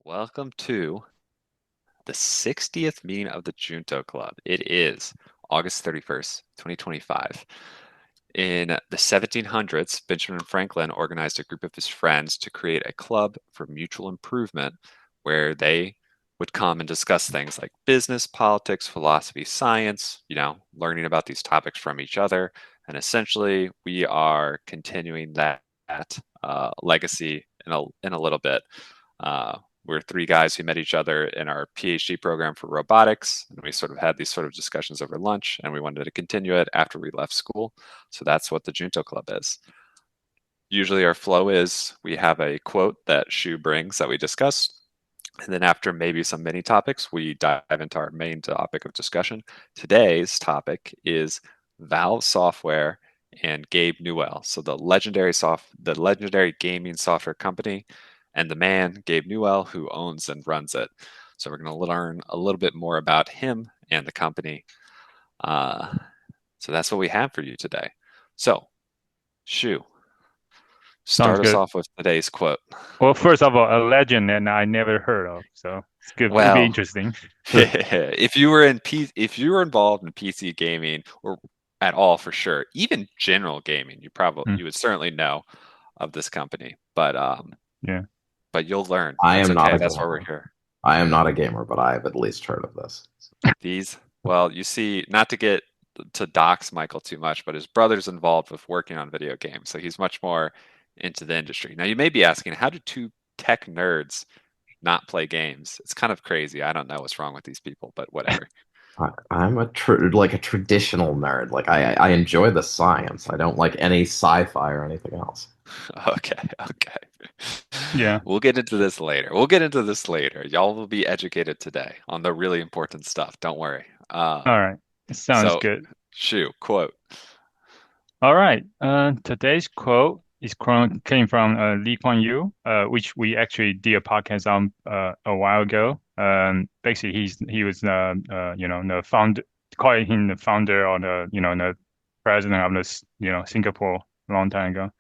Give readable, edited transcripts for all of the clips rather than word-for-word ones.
Welcome to the 60th meeting of the Junto Club. It is August 31st, 2025. In the 1700s, Benjamin Franklin organized a group of his friends to create a club for mutual improvement where they would come and discuss things like business, politics, philosophy, science, learning about these topics from each other. And essentially, we are continuing that legacy in a little bit. Uh, we're three guys who met each other in our PhD program for robotics, and we sort of had these sort of discussions over lunch, and we wanted to continue it after we left school. So that's what the Junto Club is. Usually, our flow is we have a quote that Shu brings that we discuss, and then after maybe some mini topics, we dive into our main topic of discussion. Today's topic is Valve Software and Gabe Newell. So the legendary gaming software company and the man, Gabe Newell, who owns and runs it. So we're going to learn a little bit more about him and the company. Uh, so that's what we have for you today. So, Shu, Sounds start us good. off with today's quote. Well, first of all, a legend that I never heard of, so it's good. It'd be Well, interesting. if you were involved in PC gaming or at all for sure, even general gaming, Hmm. you would certainly know of this company. Yeah. But you'll learn. I That's am not okay. a That's why we're gamer. here. I am not a gamer, but I have at least heard of this. Well, you see, not to get to dox Michael too much, but his brother's involved with working on video games, so he's much more into the industry. Now, you may be asking, how do two tech nerds not play games? It's kind of crazy. I don't know what's wrong with these people, but whatever. I'm like a traditional nerd. Like I enjoy the science. I don't like any sci-fi or anything else. Okay, okay. Yeah. We'll get into this later. We'll get into this later. Y'all will be educated today on the really important stuff. Don't worry. All right. It sounds So, good. Shu, quote. All right. Today's quote came from Lee Kuan Yew, which we actually did a podcast on a while ago. Basically, he was the founder, calling him the founder or the president of Singapore a long time ago.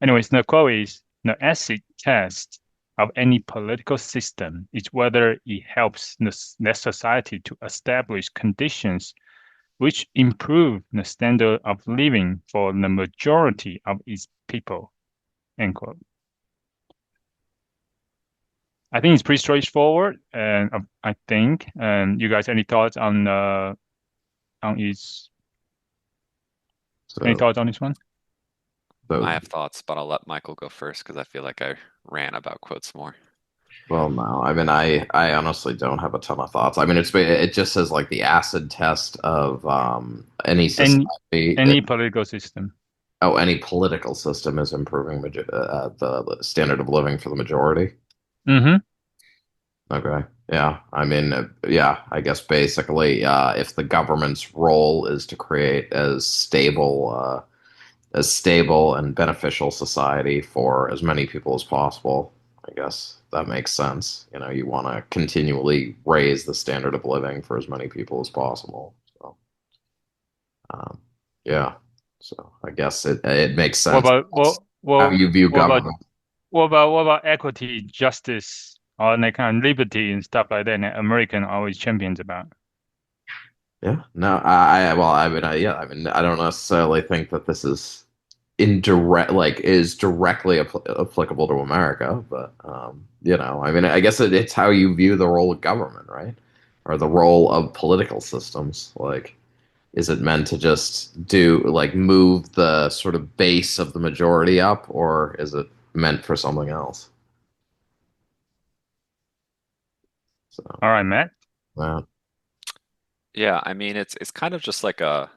Anyways, the quote is the acid test of any political system is whether it helps the society to establish conditions which improve the standard of living for the majority of its people. End quote. I think it's pretty straightforward, and I think. And you guys, any thoughts on its any So, thoughts on this one? I so have thoughts, but I'll let Michael go first because I feel like I ran about quotes more. well, no. I mean, I honestly don't have a ton of thoughts. I mean, it just says like the acid test of any Any society. any political system. Oh, any political system is improving the standard of living for the majority. Mm-hmm. Okay. Yeah. I mean, yeah, I guess basically, if the government's role is to create as stable and beneficial society for as many people as possible, I guess that makes sense. You know, you want to continually raise the standard of living for as many people as possible. So, um, yeah. So I guess it makes What sense. about That's how you view what about government. what about equity, justice, or that kind of liberty and stuff like that that American always champions about? Yeah. No, well, I mean, yeah, I mean, I don't necessarily think that this is is directly applicable to America, but I mean, I guess it's how you view the role of government, right? Or the role of political systems. Like, is it meant to just move the sort of base of the majority up, or is it meant for something else? So, All right, Matt. uh, Yeah, I mean it's kind of just like a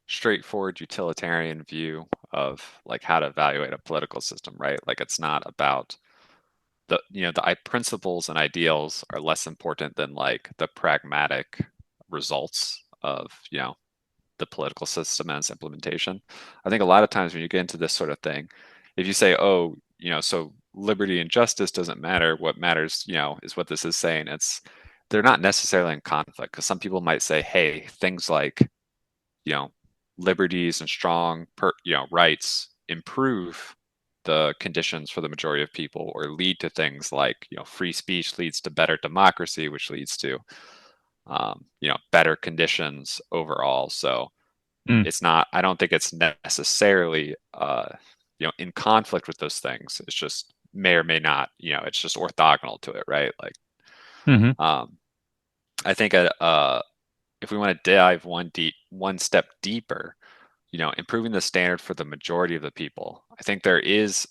straightforward utilitarian view of like how to evaluate a political system, right? Like it's not about the principles and ideals are less important than like the pragmatic results of, the political system and its implementation. I think a lot of times when you get into this sort of thing, if you say, oh, so liberty and justice doesn't matter, what matters, is what this is saying. They're not necessarily in conflict because some people might say, hey, things like, you know, liberties and strong rights improve the conditions for the majority of people or lead to things like, free speech leads to better democracy, which leads to, better conditions overall. So Mm, it's not, I don't think it's necessarily, in conflict with those things. It's just may or may not, it's just orthogonal to it, right? Like, hmm um, I think if we want to dive one step deeper, improving the standard for the majority of the people, I think there is,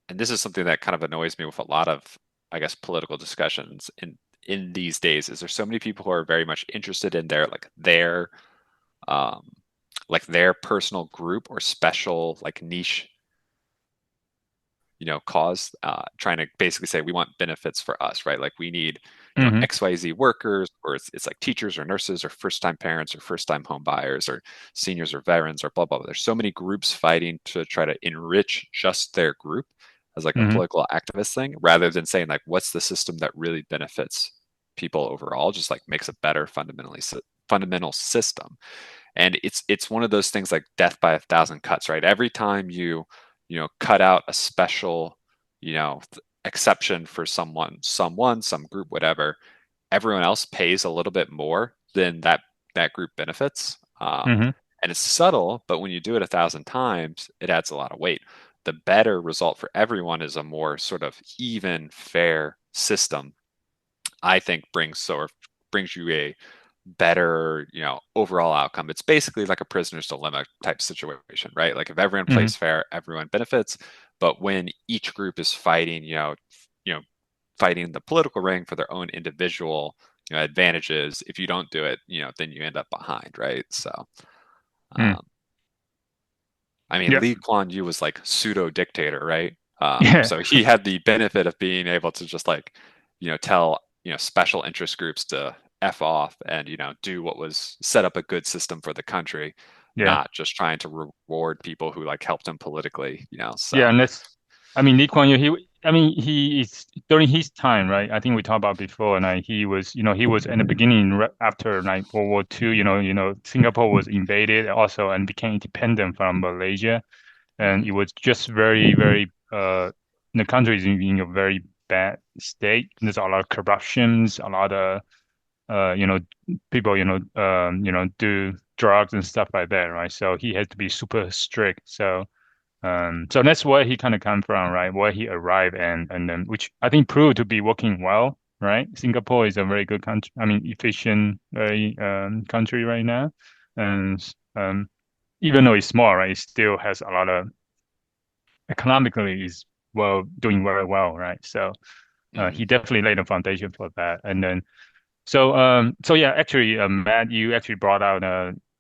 and this is something that kind of annoys me with a lot of, I guess, political discussions in these days, is there's so many people who are very much interested in um, their personal group or special like niche cause, trying to basically say we want benefits for us, right? Like we need, hmm XYZ workers, or it's like teachers or nurses or first-time parents or first-time home buyers or seniors or veterans or blah, blah, blah. There's so many groups fighting to try to enrich just their group as like a hmm political activist thing, rather than saying like, what's the system that really benefits people overall, just like makes a better fundamental system. And it's one of those things like death by a thousand cuts, right? Every time cut out a special exception for some group, whatever, everyone else pays a little bit more than that group benefits. hmm And it's subtle, but when you do it a thousand times, it adds a lot of weight. The better result for everyone is a more sort of even, fair system. I think brings you a better, overall outcome. It's basically like a prisoner's dilemma type situation, right? Like if everyone hmm plays fair, everyone benefits. But when each group is fighting, you know, fighting the political ring for their own individual, advantages, if you don't do it, then you end up behind, right? So, mm. um, I mean, Yeah, Lee Kuan Yew was like pseudo dictator, right? yeah, So he had the benefit of being able to just like, tell, special interest groups to F off and, do what was set up a good system for the country, yeah. not just trying to reward people who like helped him politically, Yeah, so. and I mean, Lee Kuan Yew, I mean, he is during his time, right? I think we talked about before, and he was, he was in the beginning after like World War II, Singapore was invaded also and became independent from Malaysia, and Mhm, it was just very, very, the country is in a very bad state. There's a lot of corruptions, a lot of, uh, you know, people, do drugs and stuff like that, right? So he had to be super strict. So that's where he kind of come from, right? Where he arrived and then which I think proved to be working well, right? Singapore is a very good country. I mean, efficient, very country right now, and even though it's small, right, it still has a lot of economically is well doing very well, right? So mhm. he definitely laid a foundation for that, and then so yeah, actually, Matt, you actually brought out,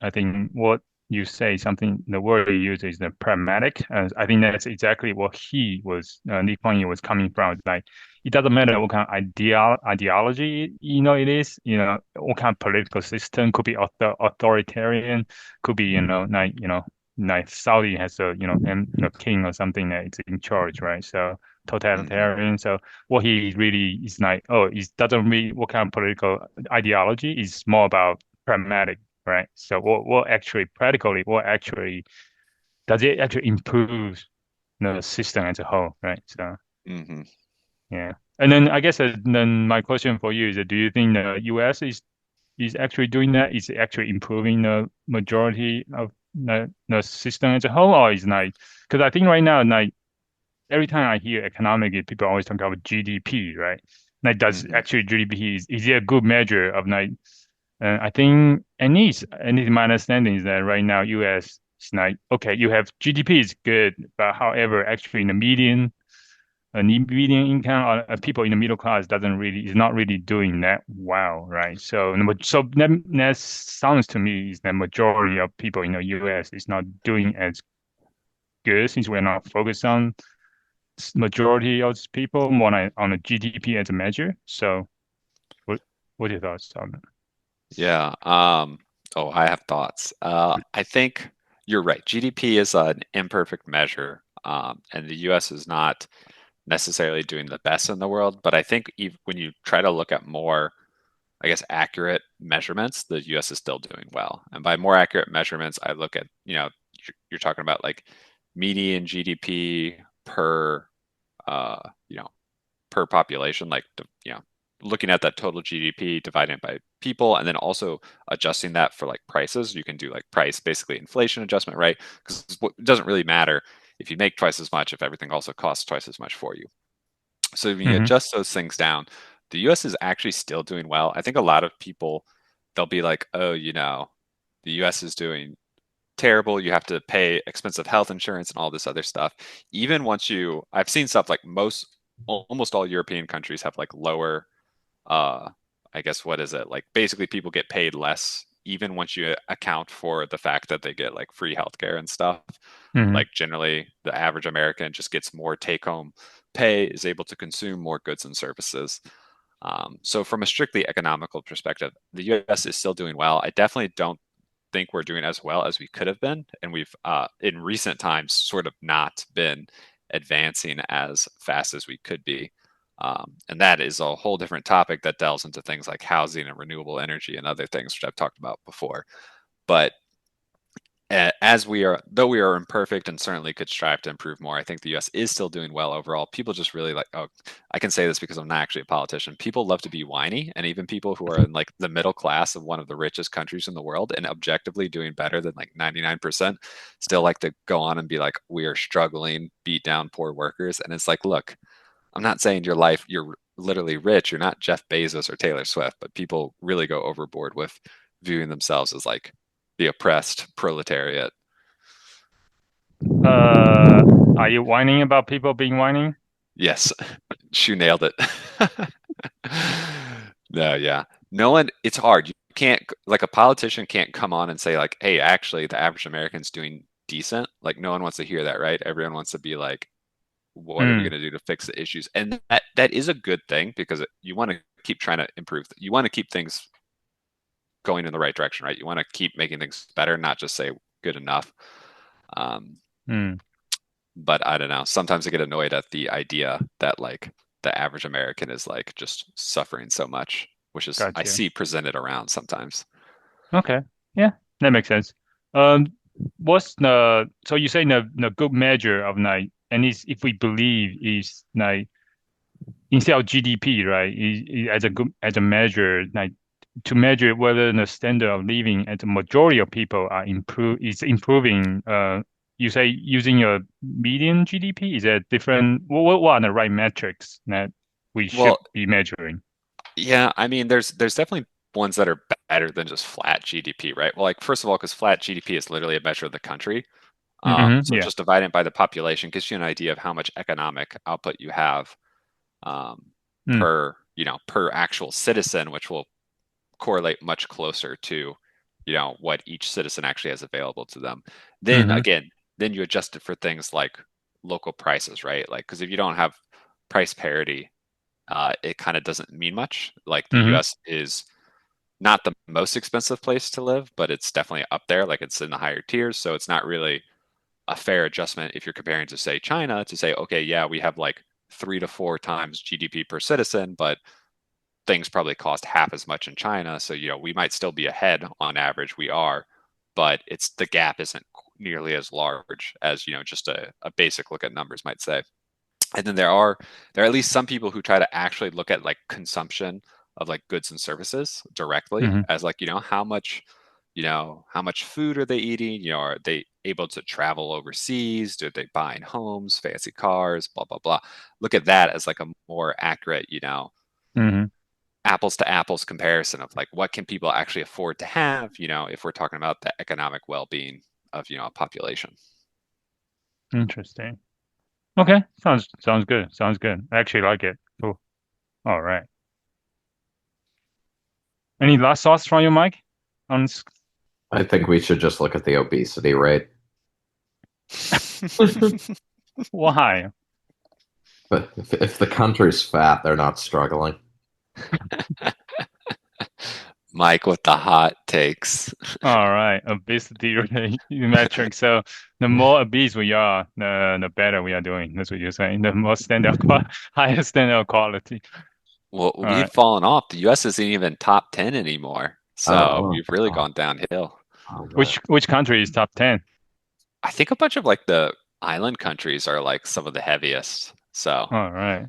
I think what you say something, the word you use is the pragmatic. I think that's exactly what Lee Kuan Yew was coming from. Like, it doesn't matter what kind of ideology, it is, what kind of political system could be authoritarian, could be, like Saudi has a, king or something that is in charge, right? So Mhm. totalitarian. So what he really is like, oh, it doesn't really what kind of political ideology is more about pragmatic, right? So what actually practically, what actually does it actually improve the system as a whole, right? So Mhm. yeah. And then I guess then my question for you is that do you think the US is actually doing that? Is it actually improving the majority of the system as a whole, or is like because I think right now like every time I hear economic, people always talk about GDP, right? Like, does Mhm. actually GDP is it a good measure of like? I think, and my understanding is that right now U.S. is like okay, you have GDP is good, but however, actually in the median income or people in the middle class doesn't really is not really doing that well, right? So that sounds to me is the majority of people in the U.S. is not doing as good since we're not focused on majority of people more on the GDP as a measure. So what what are your thoughts on that? Yeah. Oh, I have thoughts. I think you're right. GDP is an imperfect measure, and the US is not necessarily doing the best in the world. But I think when you try to look at more, I guess, accurate measurements, the US is still doing well. And by more accurate measurements, I look at, you're talking about like median GDP per uh, you know, per population, like looking at that total GDP, dividing it by people, and then also adjusting that for like prices. You can do like price, basically inflation adjustment, right? Because it doesn't really matter if you make twice as much if everything also costs twice as much for you. So when you Mm-hmm. adjust those things down, the US is actually still doing well. I think a lot of people, they'll be like, oh, the US is doing terrible. You have to pay expensive health insurance and all this other stuff. Even once I've seen stuff like almost all European countries have like lower, uh, I guess, what is it? Like basically people get paid less, even once you account for the fact that they get like free healthcare and stuff. Mm-hmm. Like generally, the average American just gets more take home pay, is able to consume more goods and services. So, from a strictly economical perspective, the US is still doing well. I definitely don't think we're doing as well as we could have been. And we've, in recent times, sort of not been advancing as fast as we could be. And that is a whole different topic that delves into things like housing and renewable energy and other things, which I've talked about before. But as though we are imperfect and certainly could strive to improve more, I think the US is still doing well overall. People just really like, oh, I can say this because I'm not actually a politician. People love to be whiny, and even people who are in like the middle class of one of the richest countries in the world and objectively doing better than like 99% still like to go on and be like, we are struggling, beat down poor workers. And it's like, look, I'm not saying you're literally rich, you're not Jeff Bezos or Taylor Swift, but people really go overboard with viewing themselves as like the oppressed proletariat. Uh, are you whining about people being whining? Yes, she nailed it. No, yeah. No one, it's hard. You can't, like, a politician can't come on and say, like, hey, actually, the average American's doing decent. Like, no one wants to hear that, right? Everyone wants to be like, what are we Mm, going to do to fix the issues? And that is a good thing because you want to keep trying to improve. You want to keep things going in the right direction, right? You want to keep making things better, not just say good enough. Um, mm, but I don't know. Sometimes I get annoyed at the idea that like the average American is like just suffering so much, which is I gotcha. see presented around sometimes. Okay. Yeah, that makes sense. Um, what's the so you say the good measure of like, and is if we believe is like instead of GDP, right? Is as a good as a measure like to measure whether the standard of living as a majority of people are improving. You say using a median GDP is that different? What are the right metrics that we should Well, be measuring? yeah, I mean, there's definitely ones that are better than just flat GDP, right? Well, like first of all, because flat GDP is literally a measure of the country. So Yeah. just dividing it by the population gives you an idea of how much economic output you have um, Mm, per actual citizen, which will correlate much closer to, what each citizen actually has available to them. Then mm-hmm, again, then you adjust it for things like local prices, right? Like, because if you don't have price parity, it kind of doesn't mean much. Like the mm-hmm, U.S. is not the most expensive place to live, but it's definitely up there. Like it's in the higher tiers, so it's not really a fair adjustment if you're comparing to say China to say, okay, yeah, we have like 3 to 4 times GDP per citizen, but things probably cost half as much in China. So, we might still be ahead on average. We are, but the gap isn't nearly as large as, just a basic look at numbers might say. And then there are at least some people who try to actually look at like consumption of like goods and services directly mm-hmm, as like, how much food are they eating? Are they able to travel overseas? Do they buying homes, fancy cars, blah, blah, blah. Look at that as like a more accurate, mm-hmm. apples to apples comparison of like what can people actually afford to have, if we're talking about the economic well-being of, a population. Interesting. Okay, sounds good. Sounds good. I actually like it. Cool. All right. Any last thoughts from you, Mike? On I think we should just look at the obesity rate. why? But if the country's fat, they're not struggling. Mike with the hot takes. All right, obesity metric. So the more obese we are, the better we are doing. That's what you're saying. The more higher standard of quality. Well, All we've right. fallen off. The US isn't even top 10 anymore. So Oh, we've really oh, gone downhill. oh, man. Which country is top 10? I think a bunch of like the Island countries are like some of the heaviest. So All right.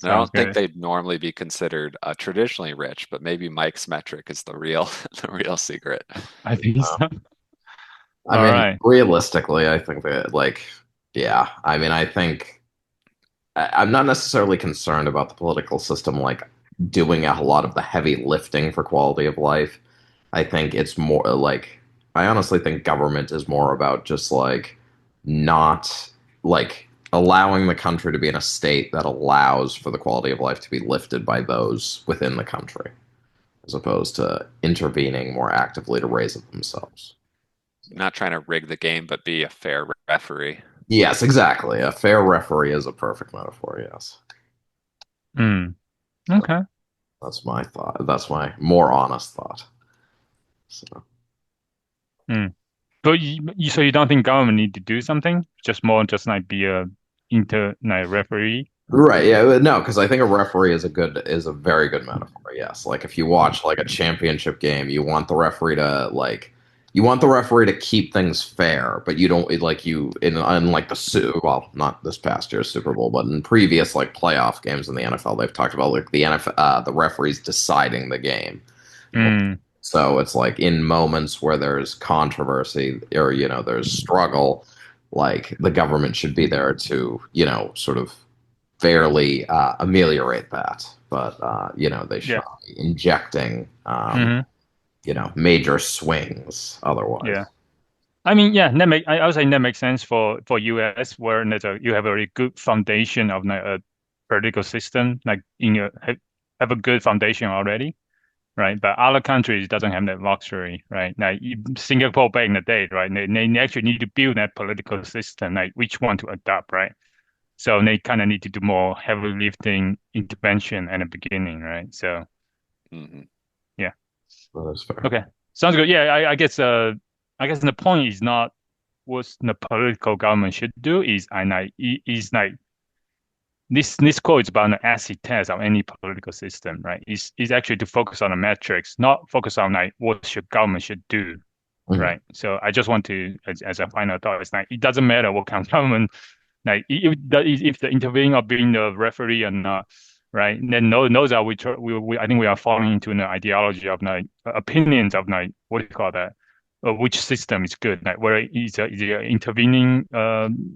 I Sounds don't think good. they'd normally be considered traditionally rich, but maybe Mike's metric is the real the real secret. I think Uh, so. I All mean, right. realistically, I think that like, yeah, I mean, I think I'm not necessarily concerned about the political system like doing a lot of the heavy lifting for quality of life. I think it's more like I honestly think government is more about just like not like allowing the country to be in a state that allows for the quality of life to be lifted by those within the country, as opposed to intervening more actively to raise it themselves. Not trying to rig the game, but be a fair referee. Yes, exactly. A fair referee is a perfect metaphor, yes. Hmm. Okay. That's my thought. That's my more honest thought. So. Hmm. But so you don't think government need to do something? Just more, just like be a like referee? Right, yeah, no, because I think a referee is a very good metaphor. Yes, like if you watch like a championship game, you want the referee to keep things fair, but you don't like you in like well, not this past year's Super Bowl, but in previous like playoff games in the NFL, they've talked about like the NFL, the referees deciding the game. Hmm. So it's like in moments where there's controversy or there's struggle, like the government should be there to sort of fairly ameliorate that. But they should Yeah. not be injecting Hmm. major swings otherwise. Yeah. I mean, yeah, I would say that makes sense for US where you have a very good foundation of like, a political system, like in your have a good foundation already, right? But other countries doesn't have that luxury, right? Like Singapore back in the day, right? They actually need to build that political system, like which one to adopt, right? So they kind of need to do more heavy lifting intervention at the beginning, right? So Hmm. yeah, That is fair. okay, sounds good. Yeah, I guess the point is not what the political government should do is like this quote is about an acid test of any political system, right? Is actually to focus on the metrics, not focus on like what should government should do, Mhm. right? So I just want to, as a final thought, it's like it doesn't matter what kind of government, like if the intervening or being the referee or not, right? Then those are we I think we are falling into an ideology of like opinions of like what do you call that? Which system is good? Like whether is a intervening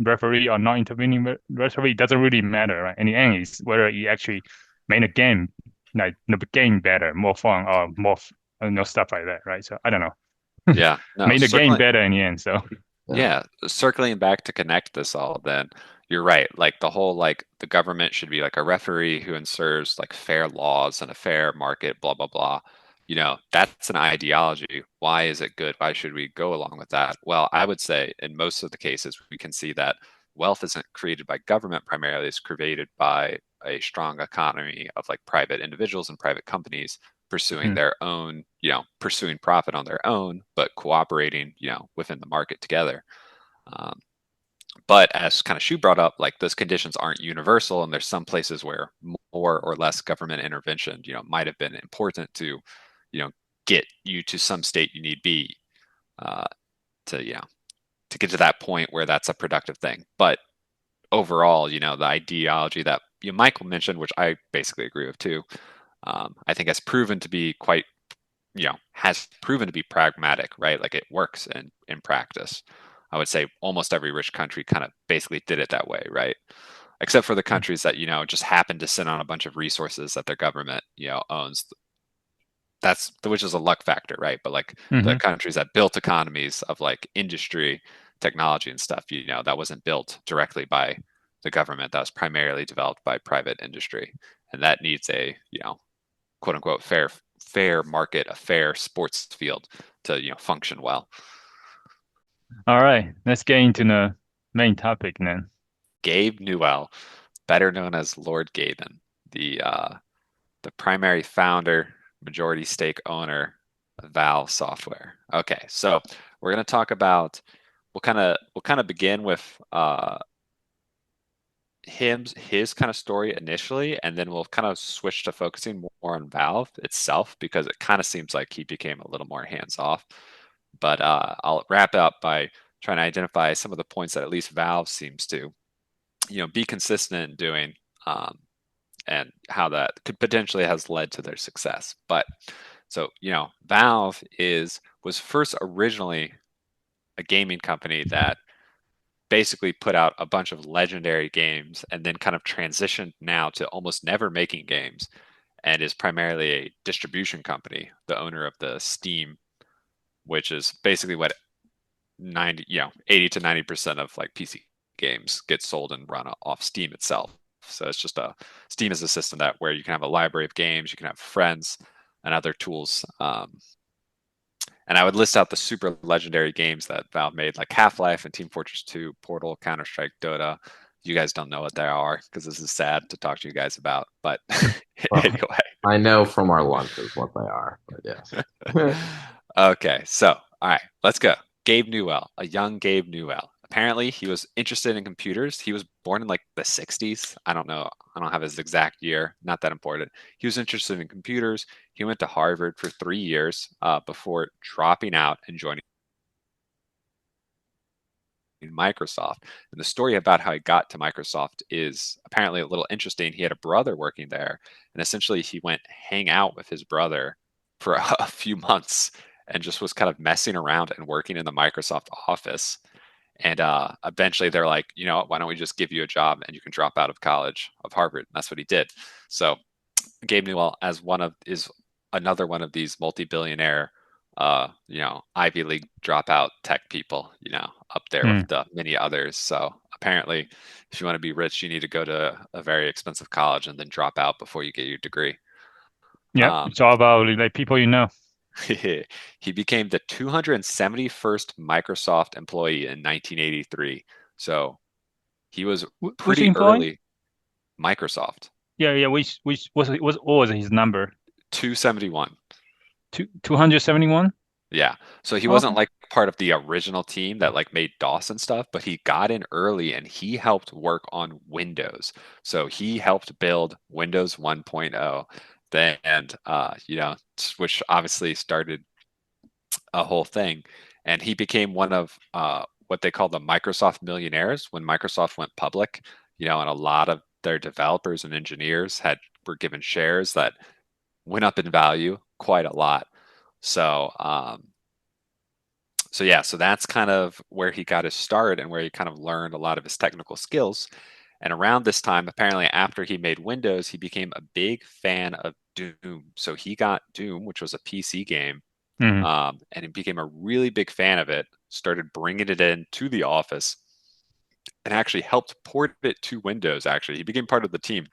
referee or not intervening referee, it doesn't really matter, right? In the end, is whether he actually made a game like the game better, more fun, or more stuff like that, right? So I don't know. Yeah, no, Made the game circling. better in the end. So Yeah. Yeah, circling back to connect this all, then you're right. Like the whole like the government should be like a referee who ensures like fair laws and a fair market, blah blah blah. That's an ideology. Why is it good? Why should we go along with that? Well, I would say in most of the cases we can see that wealth isn't created by government primarily, it's created by a strong economy of like private individuals and private companies pursuing mm, their own, pursuing profit on their own, but cooperating, within the market together. Um, but as kind of Shu brought up, like those conditions aren't universal, and there's some places where more or less government intervention, might have been important to, you know, get you to some state you need be uh, to, to get to that point where that's a productive thing. But overall, the ideology that Michael mentioned, which I basically agree with too, I think has proven to be has proven to be pragmatic, right? Like it works in practice. I would say almost every rich country kind of basically did it that way, right? Except for the countries that, just happen to sit on a bunch of resources that their government, owns. That's which is a luck factor, right? But like the hmm. countries that built economies of like industry, technology and stuff, that wasn't built directly by the government. That was primarily developed by private industry. And that needs a, quote unquote fair market, a fair sports field to function well. All right, let's get into the main topic then. Gabe Newell, better known as Lord Gaben, the primary founder, majority stake owner of Valve Software. Okay, so we're gonna talk about we'll kind of begin with his kind of story initially, and then we'll kind of switch to focusing more on Valve itself because it kind of seems like he became a little more hands off. But I'll wrap up by trying to identify some of the points that at least Valve seems to, be consistent in doing, and how that could potentially has led to their success. But so, Valve was first originally a gaming company that basically put out a bunch of legendary games and then kind of transitioned now to almost never making games and is primarily a distribution company, the owner of the Steam, which is basically what 80 to 90% of like PC games get sold and run off Steam itself. So it's just Steam is a system that where you can have a library of games, you can have friends and other tools. And I would list out the super legendary games that Valve made, like Half-Life and Team Fortress 2, Portal, Counter-Strike, Dota. You guys don't know what they are because this is sad to talk to you guys about. But Well, anyway. I know from our lunches what they are, but yes. Okay, so all right, let's go. Gabe Newell, a young Gabe Newell. Apparently, he was interested in computers. He was born in like the 60s. I don't know. I don't have his exact year. Not that important. He was interested in computers. He went to Harvard for 3 years before dropping out and joining Microsoft. And the story about how he got to Microsoft is apparently a little interesting. He had a brother working there, and essentially he went hang out with his brother for a few months and just was kind of messing around and working in the Microsoft office. And eventually they're like, why don't we just give you a job and you can drop out of college of Harvard? And that's what he did. So Gabe Newell as is another one of these multi-billionaire, Ivy League dropout tech people, up there with Mm. the many others. So apparently, if you want to be rich, you need to go to a very expensive college and then drop out before you get your degree. Yep. Um, It's all about like people you know. he became the 271st Microsoft employee in 1983. So he was Which pretty employee? early. Microsoft, Yeah, yeah. Which what was his number? 271. 271? Yeah. So he wasn't Okay. like part of the original team that like made DOS and stuff, but he got in early and he helped work on Windows. So he helped build Windows 1.0 then, and which obviously started a whole thing. And he became one of what they call the Microsoft millionaires when Microsoft went public, and a lot of their developers and engineers were given shares that went up in value quite a lot. So, so that's kind of where he got his start and where he kind of learned a lot of his technical skills. And around this time, apparently after he made Windows, he became a big fan of Doom. So he got Doom, which was a PC game, Hmm. and he became a really big fan of it, started bringing it in to the office, and actually helped port it to Windows. Actually, he became part of the team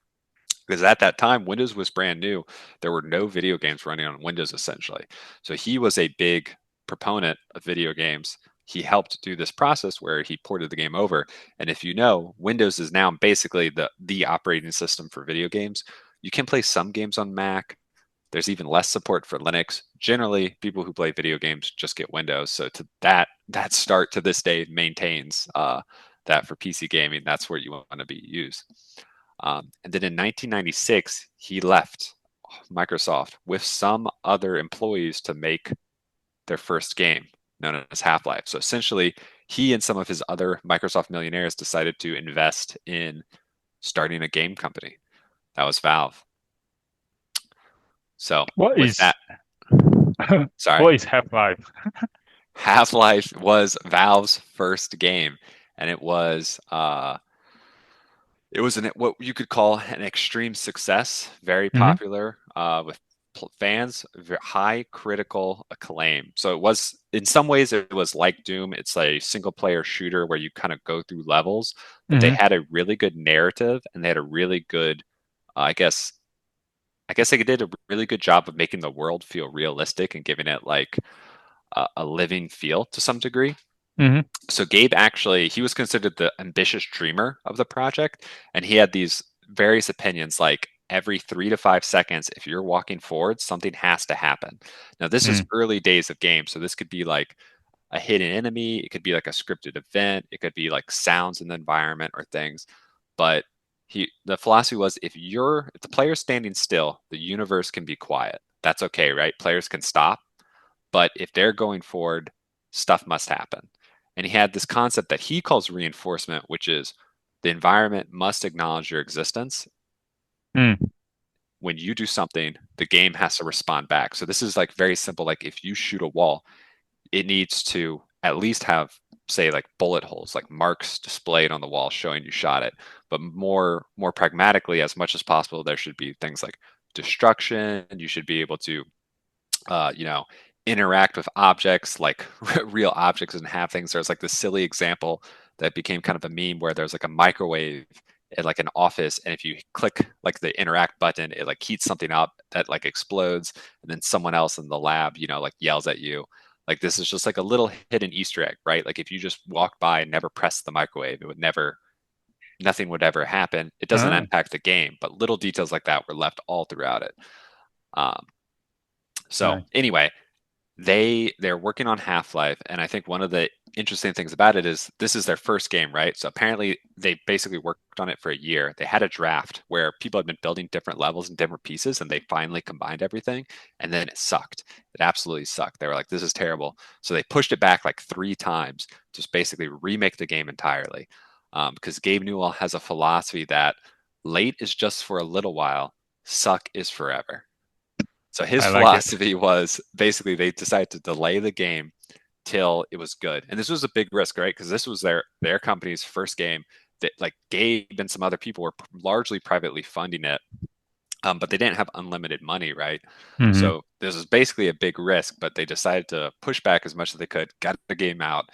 because at that time Windows was brand new. There were no video games running on Windows essentially. So he was a big proponent of video games. He helped do this process where he ported the game over. And if you know, Windows is now basically the operating system for video games. You can play some games on Mac. There's even less support for Linux. Generally, people who play video games just get Windows. So to that start to this day maintains that for PC gaming, that's where you want to be used. And then in 1996, he left Microsoft with some other employees to make their first game known as Half-Life. So essentially, he and some of his other Microsoft millionaires decided to invest in starting a game company. That was Valve. So What with is that, sorry, what is Half-Life? Half-Life was Valve's first game, and it was what you could call an extreme success, very Hmm. popular with fans, high critical acclaim. So it was, in some ways, it was like Doom. It's a single player shooter where you kind of go through levels, but they Hmm. had a really good narrative and they had a really good, I guess, they did a really good job of making the world feel realistic and giving it like a living feel to some degree. Hmm. So Gabe actually, he was considered the ambitious dreamer of the project, and he had these various opinions like every 3 to 5 seconds, if you're walking forward, something has to happen. Now, this is Mm. early days of games, so this could be like a hidden enemy, it could be like a scripted event, it could be like sounds in the environment or things. But the philosophy was if the player's standing still, the universe can be quiet. That's okay, right? Players can stop, but if they're going forward, stuff must happen. And he had this concept that he calls reinforcement, which is the environment must acknowledge your existence. Mm. When you do something, the game has to respond back. So this is like very simple. Like if you shoot a wall, it needs to at least have, say, like bullet holes, like marks displayed on the wall showing you shot it. But more pragmatically, as much as possible, there should be things like destruction. You should be able to you know, interact with objects like real objects and have things. There's like this silly example that became kind of a meme where there's like a microwave at like an office, and if you click like the interact button, it like heats something up that like explodes, and then someone else in the lab, like yells at you. Like this is just like a little hidden Easter egg, right? Like if you just walked by and never pressed the microwave, it would never, nothing would ever happen. It doesn't Ah, impact the game, but little details like that were left all throughout it. Um, so nice. anyway, they're working on Half-Life, and I think one of the interesting things about it is this is their first game, right? So apparently they basically worked on it for a year. They had a draft where people had been building different levels and different pieces, and they finally combined everything, and then it sucked. It absolutely sucked. They were like, this is terrible. So they pushed it back like 3 times, just basically remake the game entirely. Because Gabe Newell has a philosophy that late is just for a little while, suck is forever. So his I like it. philosophy was basically they decided to delay the game till it was good. And this was a big risk, right? Because this was their company's first game that like Gabe and some other people were largely privately funding it. But they didn't have unlimited money, right? Hmm. So this was basically a big risk, but they decided to push back as much as they could, got the game out,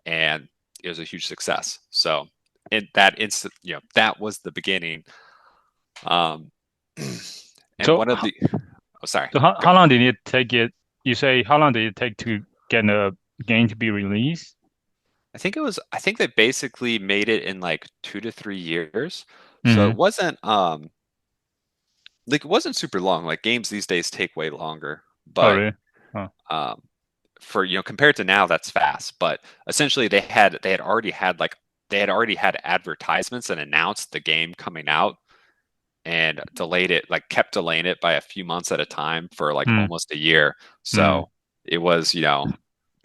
and it was a huge success. So in that instant, that was the beginning. Um, and So, one of the, oh, sorry. so how long did it take it? You say how long did it take to get a game to be released? I think they basically made it in like 2 to 3 years. So it Hmm. wasn't like it wasn't super long. Like games these days take way longer. Oh, But really? Oh. um for compared to now, that's fast. But essentially they had already had advertisements and announced the game coming out and delayed it, like kept delaying it by a few months at a time for like Mm, almost a year. mm. So it was,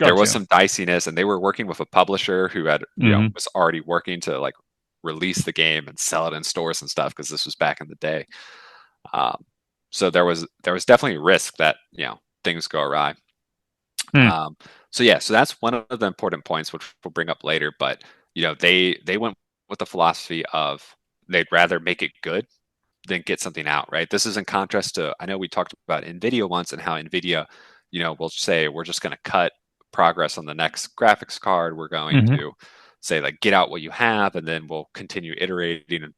there was Gotcha. some diciness, and they were working with a publisher who had Hmm. was already working to like release the game and sell it in stores and stuff because this was back in the day. um, so there was definitely risk that things go awry. Mm, um, so yeah, so that's one of the important points which we'll bring up later, but they went with the philosophy of they'd rather make it good than get something out, right? This is in contrast to, I know we talked about NVIDIA once and how NVIDIA, will say we're just going to cut progress on the next graphics card. We're going hmm. to say like get out what you have, and then we'll continue iterating and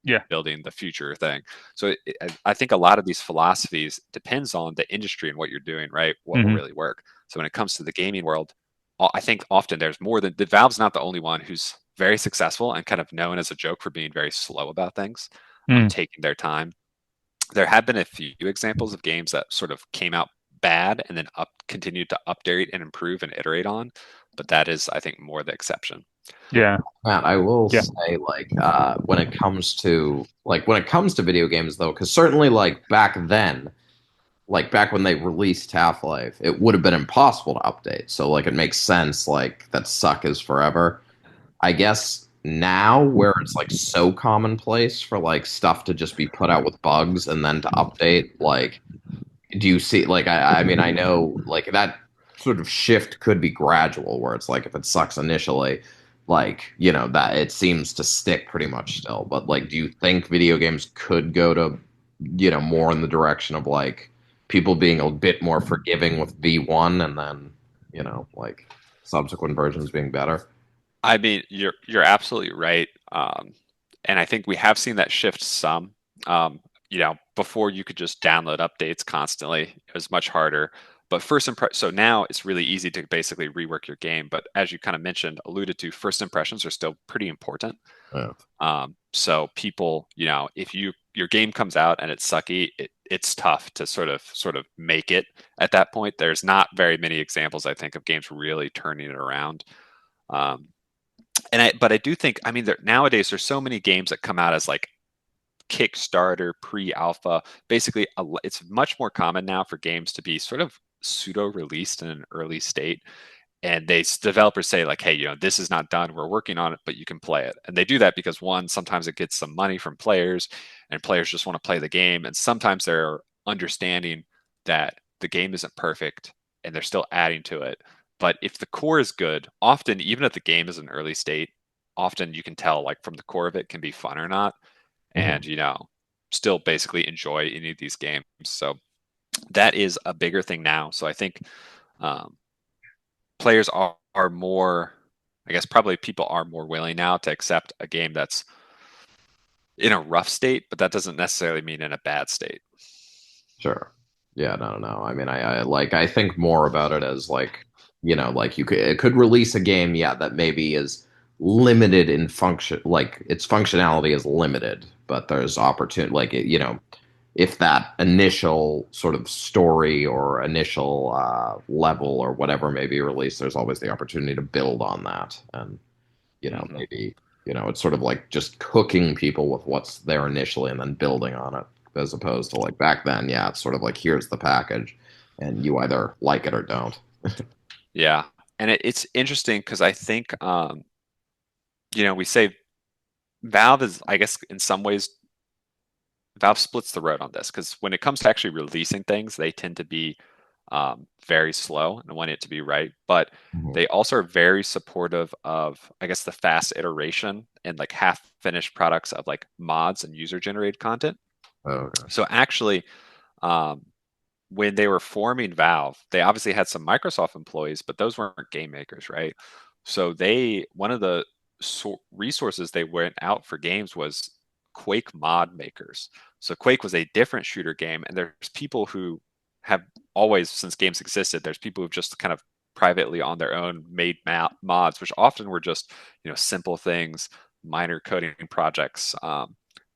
Yeah. building the future thing. So I think a lot of these philosophies depends on the industry and what you're doing, right? What will Hmm. really work. So when it comes to the gaming world, I think often there's more than the Valve's not the only one who's very successful and kind of known as a joke for being very slow about things, Mm, taking their time. There have been a few examples of games that sort of came out bad and then continued to update and improve and iterate on, but that is, I think, more the exception. yeah. Matt, I will Yeah. say, when it comes to video games, though, because certainly, like back then, like back when they released Half-Life, it would have been impossible to update. So, like, it makes sense, like that suck is forever. I guess now, where it's like so commonplace for like stuff to just be put out with bugs and then to update, like, do you see, like, I mean, I know, like, that sort of shift could be gradual, where it's like if it sucks initially, like, that it seems to stick pretty much still. But, like, do you think video games could go to, more in the direction of, like, people being a bit more forgiving with V1 and then, like, subsequent versions being better? I mean, you're absolutely right. And I think we have seen that shift some. Before you could just download updates constantly. It was much harder. But so now it's really easy to basically rework your game. But as you kind of mentioned, alluded to, first impressions are still pretty important. Yeah. So people, if your game comes out and it's sucky, it's tough to sort of make it at that point. There's not very many examples, I think, of games really turning it around. Um, but I do think, I mean, nowadays there's so many games that come out as like Kickstarter, pre-alpha. Basically, it's much more common now for games to be sort of pseudo-released in an early state. and developers say like, hey, this is not done, we're working on it, but you can play it. And they do that because one, sometimes it gets some money from players, and players just want to play the game, and sometimes they're understanding that the game isn't perfect and they're still adding to it. But if the core is good, often even if the game is an early state, often you can tell like from the core of it can be fun or not, Mhm. and still basically enjoy any of these games. So that is a bigger thing now. So I think um, players are more, I guess probably people are more willing now to accept a game that's in a rough state, but that doesn't necessarily mean in a bad state. Sure. Yeah, no, no. I mean, I think more about it as like, like it could release a game, yeah, that maybe is limited in function, like its functionality is limited, but there's opportunity, like if that initial sort of story or initial level or whatever may be released, there's always the opportunity to build on that, and Hmm. maybe it's sort of like just cooking people with what's there initially and then building on it, as opposed to like back then, yeah, it's sort of like here's the package, and you either like it or don't. Yeah. And it's interesting because I think, we say Valve is, I guess, in some ways, Valve splits the road on this because when it comes to actually releasing things, they tend to be very slow and want it to be right. But Mhm. they also are very supportive of, I guess, the fast iteration and like half finished products of like mods and user generated content. Oh, okay. So actually, um, when they were forming Valve, they obviously had some Microsoft employees, but those weren't game makers, right? So one of the resources they went out for games was Quake mod makers. So Quake was a different shooter game, and there's people who have always, since games existed, there's people who've just kind of privately on their own made mods, which often were just simple things, minor coding projects.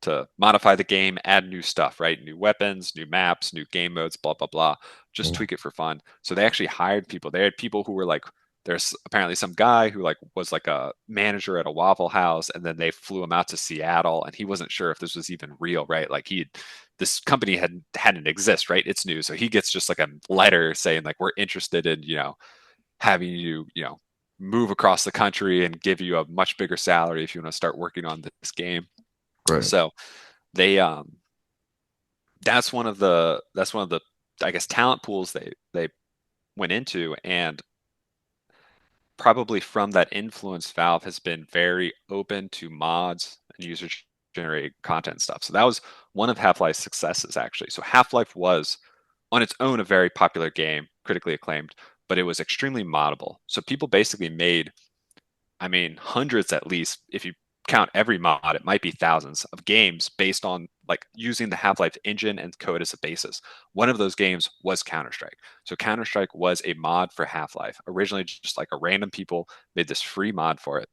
To modify the game, add new stuff, right? New weapons, new maps, new game modes, blah, blah, blah. Just Mhm. tweak it for fun. So they actually hired people. They had people who were like, there's apparently some guy who like was like a manager at a Waffle House, and then they flew him out to Seattle, and he wasn't sure if this was even real, right? Like this company hadn't exist, right? It's new. So he gets just like a letter saying like, we're interested in, having you, move across the country and give you a much bigger salary if you want to start working on this game. Great. So they that's one of the I guess talent pools they went into, and probably from that influence Valve has been very open to mods and user generated content stuff. So that was one of Half-Life's successes actually. So Half-Life was on its own a very popular game, critically acclaimed, but it was extremely moddable. So people basically made, I mean, hundreds at least, if you count every mod, it might be thousands of games based on like using the Half-Life engine and code as a basis. One of those games was Counter-Strike. So Counter-Strike was a mod for Half-Life. Originally, just like a random people made this free mod for it.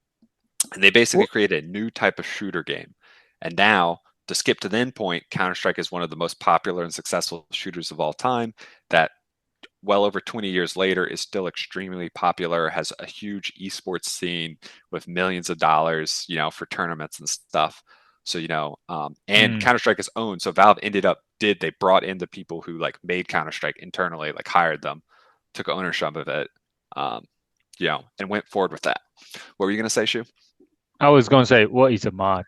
And they basically What? created a new type of shooter game. And now, to skip to the end point, Counter-Strike is one of the most popular and successful shooters of all time that well over 20 years later is still extremely popular, has a huge esports scene with millions of dollars, for tournaments and stuff. So, and Mm, Counter-Strike is owned. So Valve they brought in the people who like made Counter-Strike internally, like hired them, took ownership of it, um, and went forward with that. What were you going to say, Shu? I was going to say, what is a mod?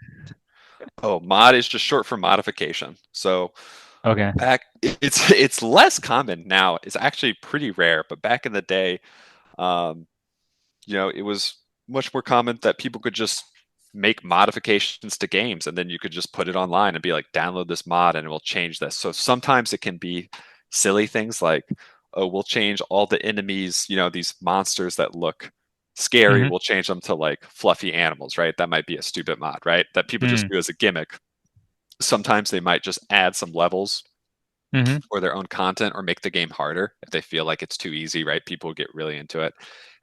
Oh, mod is just short for modification. So Okay. back, it's less common now. It's actually pretty rare, but back in the day, um, it was much more common that people could just make modifications to games, and then you could just put it online and be like, download this mod and it will change this. So sometimes it can be silly things like, oh, we'll change all the enemies, these monsters that look scary, Mm-hmm. we'll change them to like fluffy animals, right? That might be a stupid mod, right? That people just Mm, do as a gimmick. Sometimes they might just add some levels mm-hmm. or their own content or make the game harder if they feel like it's too easy, right? People get really into it.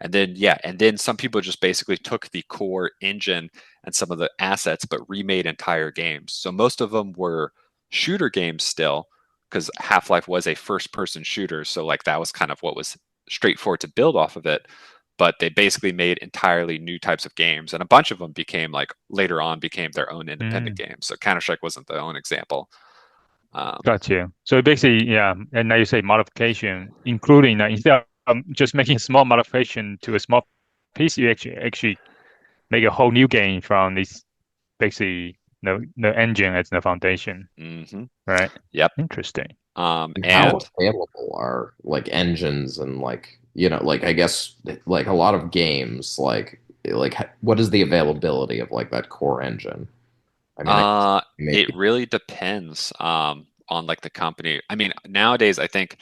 And then, yeah, and then some people just basically took the core engine and some of the assets, but remade entire games. So most of them were shooter games still, because Half Life was a first person shooter. So, like, that was kind of what was straightforward to build off of it. But they basically made entirely new types of games. And a bunch of them became, like, later on became their own independent Mm, games. So Counter Strike wasn't the own example. Um, got you. So basically, yeah, and now you say modification, including instead just making a small modification to a small piece, you actually make a whole new game from this basically the engine as the foundation, Hmm. right? Yep. Interesting. And how And available are like engines and like like I guess like a lot of games what is the availability of like that core engine? I mean, I guess uh, it maybe really depends on like the company. I mean, nowadays I think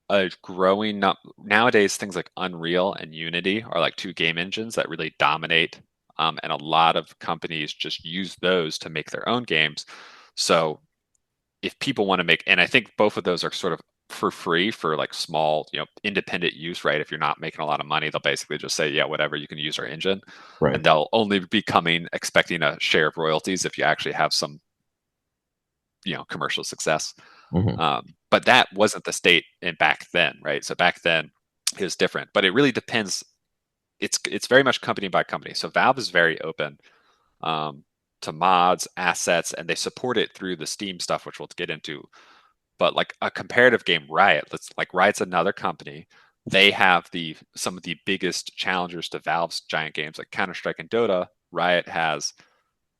a growing up nowadays things like Unreal and Unity are like two game engines that really dominate. And a lot of companies just use those to make their own games. So if people want to make, and I think both of those are sort of for free for like small, independent use, right? If you're not making a lot of money, they'll basically just say, yeah, whatever, you can use our engine. right. And they'll only be coming expecting a share of royalties if you actually have some, commercial success. Hmm. But that wasn't the state in back then, right? So back then it was different, but it really depends. It's very much company by company. So Valve is very open um, to mods, assets, and they support it through the Steam stuff, which we'll get into. But like a comparative game, Riot, let's like Riot's another company. They have some of the biggest challengers to Valve's giant games like Counter-Strike and Dota. Riot has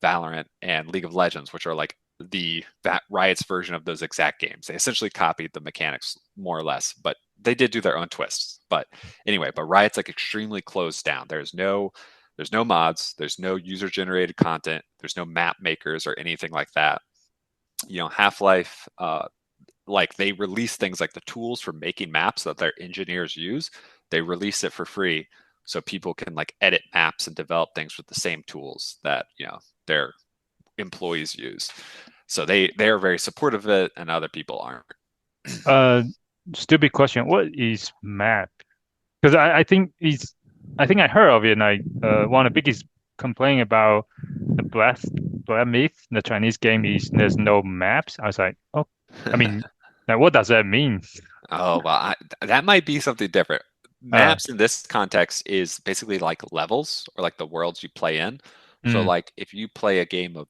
Valorant and League of Legends, which are like the Riot's version of those exact games. They essentially copied the mechanics more or less, but they did do their own twists. But anyway, but Riot's like extremely closed down. There's no mods, there's no user generated content, there's no map makers or anything like that. Half-Life like they release things like the tools for making maps that their engineers use. They release it for free so people can like edit maps and develop things with the same tools that their employees use. So they are very supportive of it, and other people aren't. Uh, Stupid question. What is map? Because I think I heard of it. Like one of the biggest complaint about the Black Myth, the Chinese game, is there's no maps. I was like, oh, I mean, like what does that mean? Oh well, that might be something different. Uh, Maps in this context is basically like levels or like the worlds you play in. So mm, like if you play a game of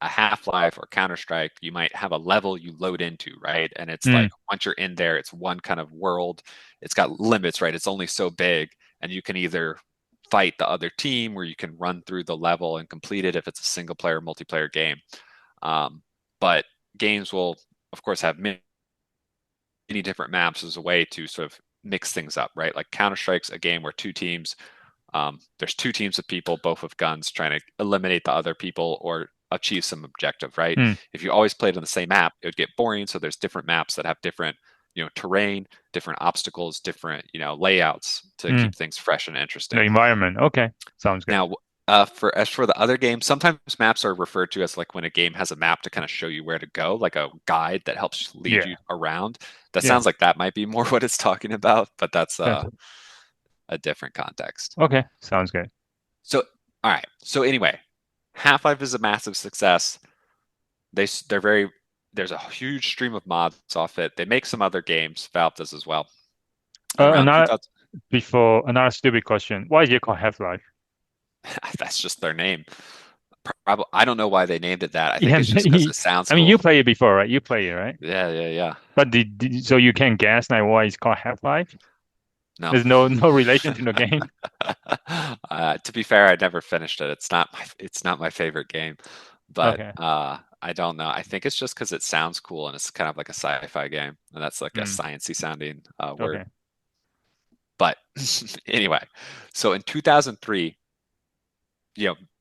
a Half-Life or Counter-Strike, you might have a level you load into, right? And it's like mm, once you're in there, it's one kind of world. It's got limits, right? It's only so big, and you can either fight the other team or you can run through the level and complete it if it's a single player multiplayer game. Um, but games will, of course, have many different maps as a way to sort of mix things up, right? Like Counter-Strike's a game where there's two teams of people, both with guns, trying to eliminate the other people or achieve some objective, right? mm, If you always played on the same map, it would get boring. So there's different maps that have different, terrain, different obstacles, different, layouts to mm. keep things fresh and The interesting. environment. Okay, sounds good. Now, for the other games, sometimes maps are referred to as like when a game has a map to kind of show you where to go, like a guide that helps lead Yeah, you around. That yeah. sounds like that might be more what it's talking about, but that's That's a different context. okay. Sounds good. So, all right. So anyway, Half-Life is a massive success. They're very There's a huge stream of mods off it. They make some other games. Valve does as well. And around Another 2000, before another stupid question. Why is it called Half-Life? that's just their name. Probably, I don't know why they named it that. I think Yeah, it's just because it sounds I mean cool. you play it before, right? You play it, right? Yeah, yeah, yeah. But so you can guess like why it's called Half-Life? No. There's no relation to the game. To be fair, I never finished it. It's not my favorite game, but Okay. I don't know. I think it's just because it sounds cool and it's kind of like a sci-fi game, and that's like a Mm, sciencey sounding word. okay. But anyway, so in 2003,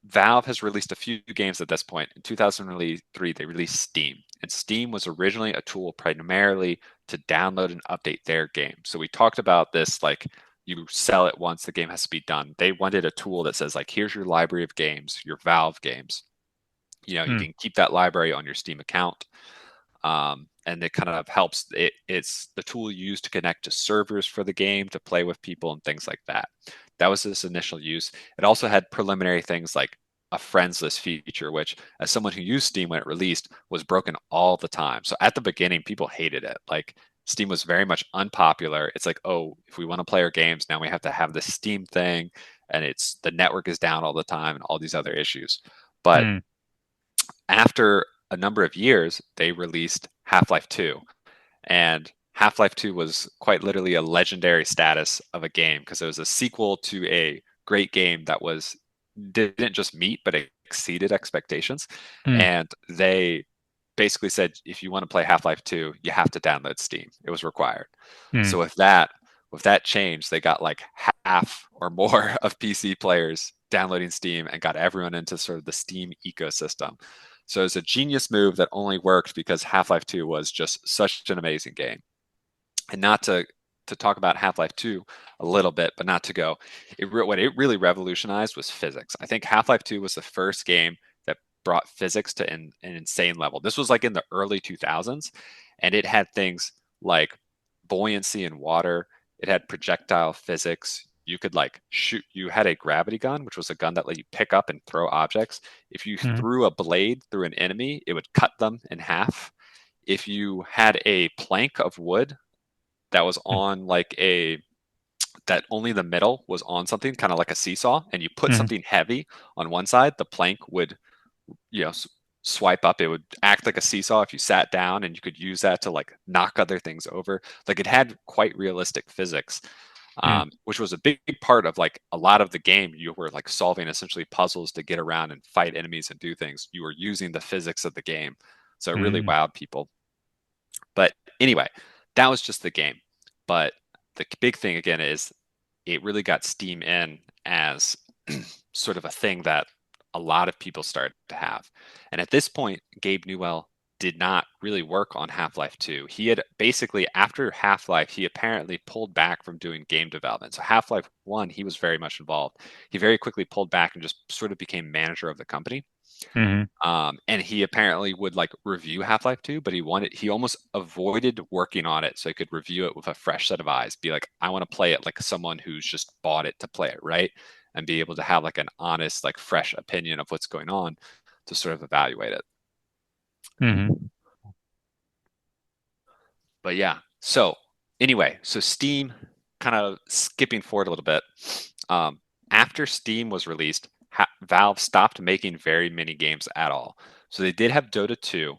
Valve has released a few games at this point. In 2003, they released Steam, and Steam was originally a tool primarily to download and update their game. So we talked about this, like you sell it once the game has to be done. They wanted a tool that says like, here's your library of games, your Valve games. You Mm, can keep that library on your Steam account. And it kind of helps. It's the tool used to connect to servers for the game to play with people and things like that. That was its initial use. It also had preliminary things like a friends list feature, which, as someone who used Steam when it released, was broken all the time. So at the beginning, people hated it. Like Steam was very much unpopular. It's like, oh, if we want to play our games, now we have to have this Steam thing, and the network is down all the time and all these other issues. But mm, after a number of years, they released Half-Life 2. And Half-Life 2 was quite literally a legendary status of a game because it was a sequel to a great game that was didn't just meet but exceeded expectations. Mm, And they basically said if you want to play Half-Life 2, you have to download Steam. It was required. So mm, with that change, they got like half or more of PC players downloading Steam and got everyone into sort of the Steam ecosystem. So it's a genius move that only worked because Half-Life 2 was just such an amazing game. And not to talk about Half-Life 2 a little bit, but not to go. What it really revolutionized was physics. I think Half-Life 2 was the first game that brought physics to an insane level. This was like in the early 2000s, and it had things like buoyancy in water. It had projectile physics. You could like shoot. You had a gravity gun, which was a gun that let you pick up and throw objects. If you mm, threw a blade through an enemy, it would cut them in half. If you had a plank of wood that was mm, on like a that only the middle was on something kind of like a seesaw, and you put mm, something heavy on one side, the plank would swipe up. It would act like a seesaw if you sat down, and you could use that to like knock other things over. Like it had quite realistic physics, mm, which was a big part of like a lot of the game. You were like solving essentially puzzles to get around and fight enemies and do things. You were using the physics of the game, so it really mm. wowed people. But anyway, that was just the game. But the big thing again is it really got Steam in as sort of a thing that a lot of people started to have. And at this point, Gabe Newell did not really work on Half-Life 2. He had basically, after Half-Life, he apparently pulled back from doing game development. So Half-Life 1, he was very much involved. He very quickly pulled back and just sort of became manager of the company. Mhm, And he apparently would like review Half-Life 2, but he almost avoided working on it so he could review it with a fresh set of eyes. Be like, I want to play it like someone who's just bought it to play it, right? And be able to have like an honest, like fresh opinion of what's going on to sort of evaluate it. mhm, But yeah, so anyway, so Steam, kind of skipping forward a little bit. Um, After Steam was released, Valve stopped making very many games at all. So they did have Dota 2.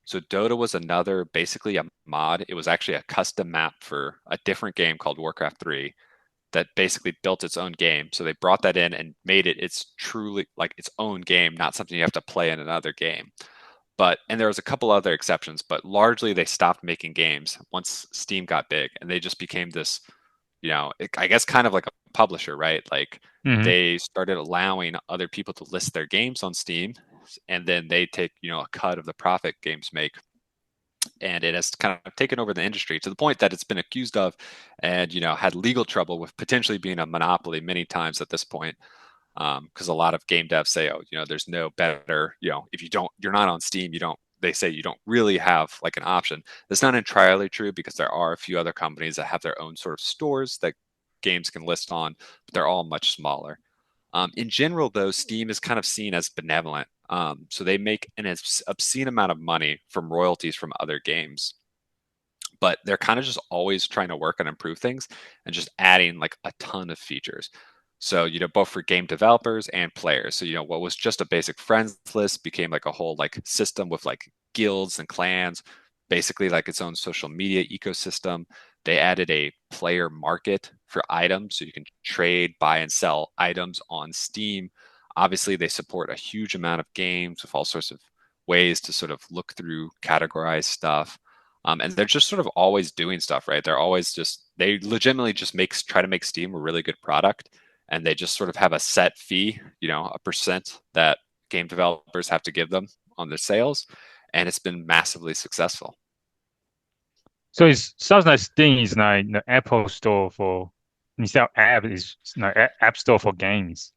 So Dota was another, basically a mod. It was actually a custom map for a different game called Warcraft 3 that basically built its own game. So they brought that in and made it its truly like its own game, not something you have to play in another game. And there was a couple other exceptions, but largely they stopped making games once Steam got big, and they just became this, I guess kind of like a publisher, right? Like mhm, they started allowing other people to list their games on Steam, and then they take, a cut of the profit games make. And it has kind of taken over the industry to the point that it's been accused of and, had legal trouble with potentially being a monopoly many times at this point. Because a lot of game devs say, oh, there's no better, if you're not on Steam, they say you don't really have like an option. That's not entirely true because there are a few other companies that have their own sort of stores that games can list on, but they're all much smaller. In general, though, Steam is kind of seen as benevolent. So they make an obscene amount of money from royalties from other games, but they're kind of just always trying to work and improve things and just adding like a ton of features. So, both for game developers and players. So, what was just a basic friends list became like a whole like system with like guilds and clans, basically like its own social media ecosystem. They added a player market for items so you can trade, buy, and sell items on Steam. Obviously, they support a huge amount of games with all sorts of ways to sort of look through, categorize stuff. And they're just sort of always doing stuff, right? They legitimately just try to make Steam a really good product, and they just sort of have a set fee, a percent that game developers have to give them on their sales, and it's been massively successful. So it sounds like Steam is like the Apple Store for instead of app is like App Store for games.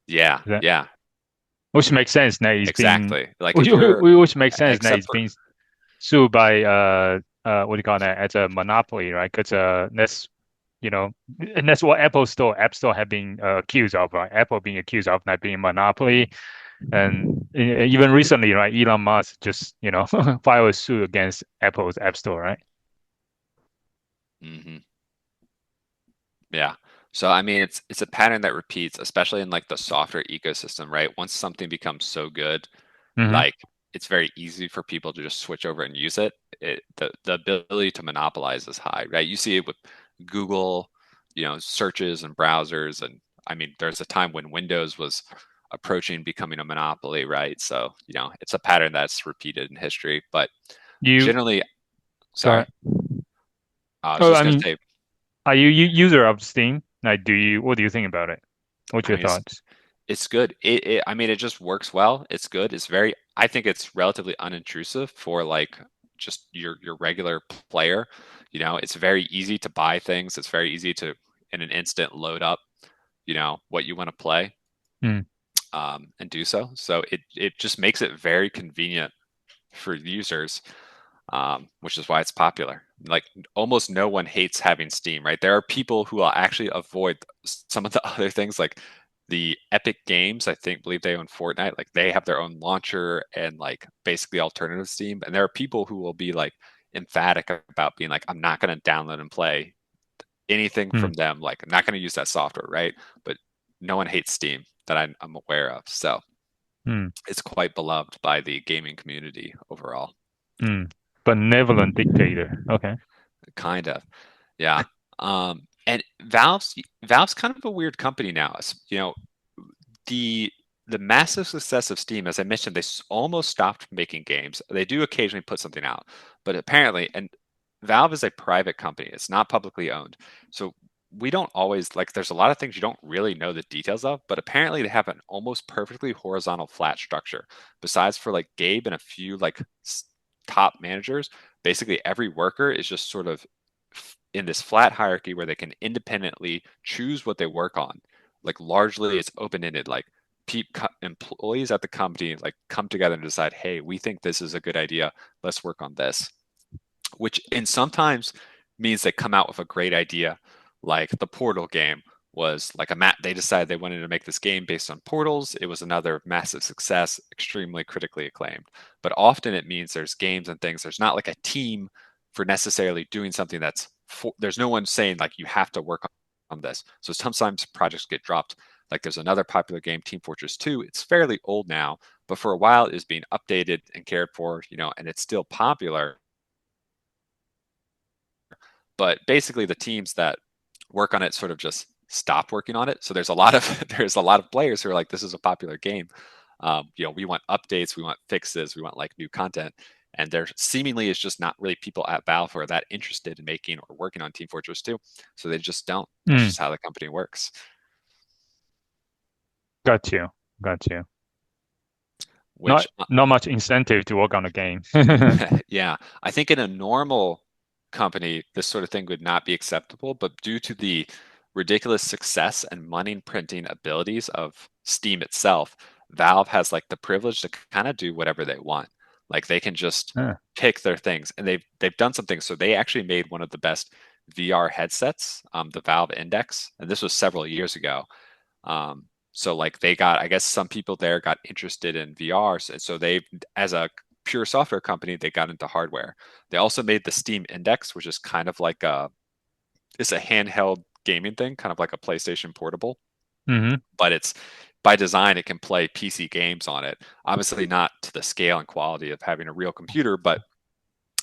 Yeah, Is that yeah, which makes sense that it's being exactly. Like if you're, which makes sense that except it's for, being sued by what do you call that as a monopoly, right? Because that's you know and that's what App Store have been accused of, right? Apple being accused of not being a monopoly, and even recently, right? Elon Musk just filed a suit against Apple's App Store, right? hmm yeah. So I mean, it's a pattern that repeats, especially in like the software ecosystem, right? Once something becomes so good, Hmm. like it's very easy for people to just switch over and use it. The ability to monopolize is high, right? You see it with Google, searches and browsers, and I mean, there's a time when Windows was approaching becoming a monopoly, right? So, it's a pattern that's repeated in history. But You generally, go sorry, ahead. I was Oh, just I gonna mean, say, are you user of Steam? Like, what do you think about it? What's I your mean, thoughts? it's good. I mean, it just works well. It's good. I think it's relatively unintrusive for like just your regular player. It's very easy to buy things. It's very easy to in an instant load up, what you want to play, Hmm. and do so. So it just makes it very convenient for users, which is why it's popular. Like almost no one hates having Steam, right? There are people who will actually avoid some of the other things, like the Epic Games. Believe they own Fortnite. Like they have their own launcher and like basically alternative Steam. And there are people who will be like emphatic about being like, I'm not going to download and play anything Hmm. from them. Like I'm not going to use that software, right? But no one hates Steam that I'm aware of. So Hmm. it's quite beloved by the gaming community overall. Hmm. Benevolent dictator. Okay. Kind of. Yeah. And Valve's kind of a weird company now. The the massive success of Steam, as I mentioned, almost stopped making games. They do occasionally put something out, but apparently, and Valve is a private company. It's not publicly owned. So we don't always like there's a lot of things you don't really know the details of, but apparently they have an almost perfectly horizontal flat structure. Besides for like Gabe and a few like top managers, basically every worker is just sort of in this flat hierarchy where they can independently choose what they work on. Like largely it's open-ended. Like employees at the company like come together and decide, hey, we think this is a good idea. Let's work on this. Which in sometimes means they come out with a great idea, like the Portal game was like a mat. They decided they wanted to make this game based on portals. It was another massive success, extremely critically acclaimed. But often it means there's games and things. There's not like a team for necessarily doing something there's no one saying like you have to work on this. So sometimes projects get dropped. Like there's another popular game, Team Fortress 2. It's fairly old now, but for a while it was being updated and cared for, and it's still popular. But basically the teams that work on it sort of just stop working on it. So there's a lot of there's a lot of players who are like, this is a popular game. We want updates, we want fixes, we want like new content. And there seemingly is just not really people at Valve who are that interested in making or working on Team Fortress 2. So they just don't. That's Hmm. just how the company works. Got you. Got you. Which Not much incentive to work on a game. yeah, I think in a normal company, this sort of thing would not be acceptable, but due to the ridiculous success and money printing abilities of Steam itself, Valve has like the privilege to kind of do whatever they want. Like they can just Huh. pick their things, and they've done something. So they actually made one of the best VR headsets, the Valve Index, and this was several years ago. So like I guess some people there got interested in VR, so they, as a pure software company, they got into hardware. They also made the Steam Index, which is kind of like it's a handheld gaming thing, kind of like a PlayStation Portable, Hmm. but it's by design it can play PC games on it. Obviously not to the scale and quality of having a real computer, but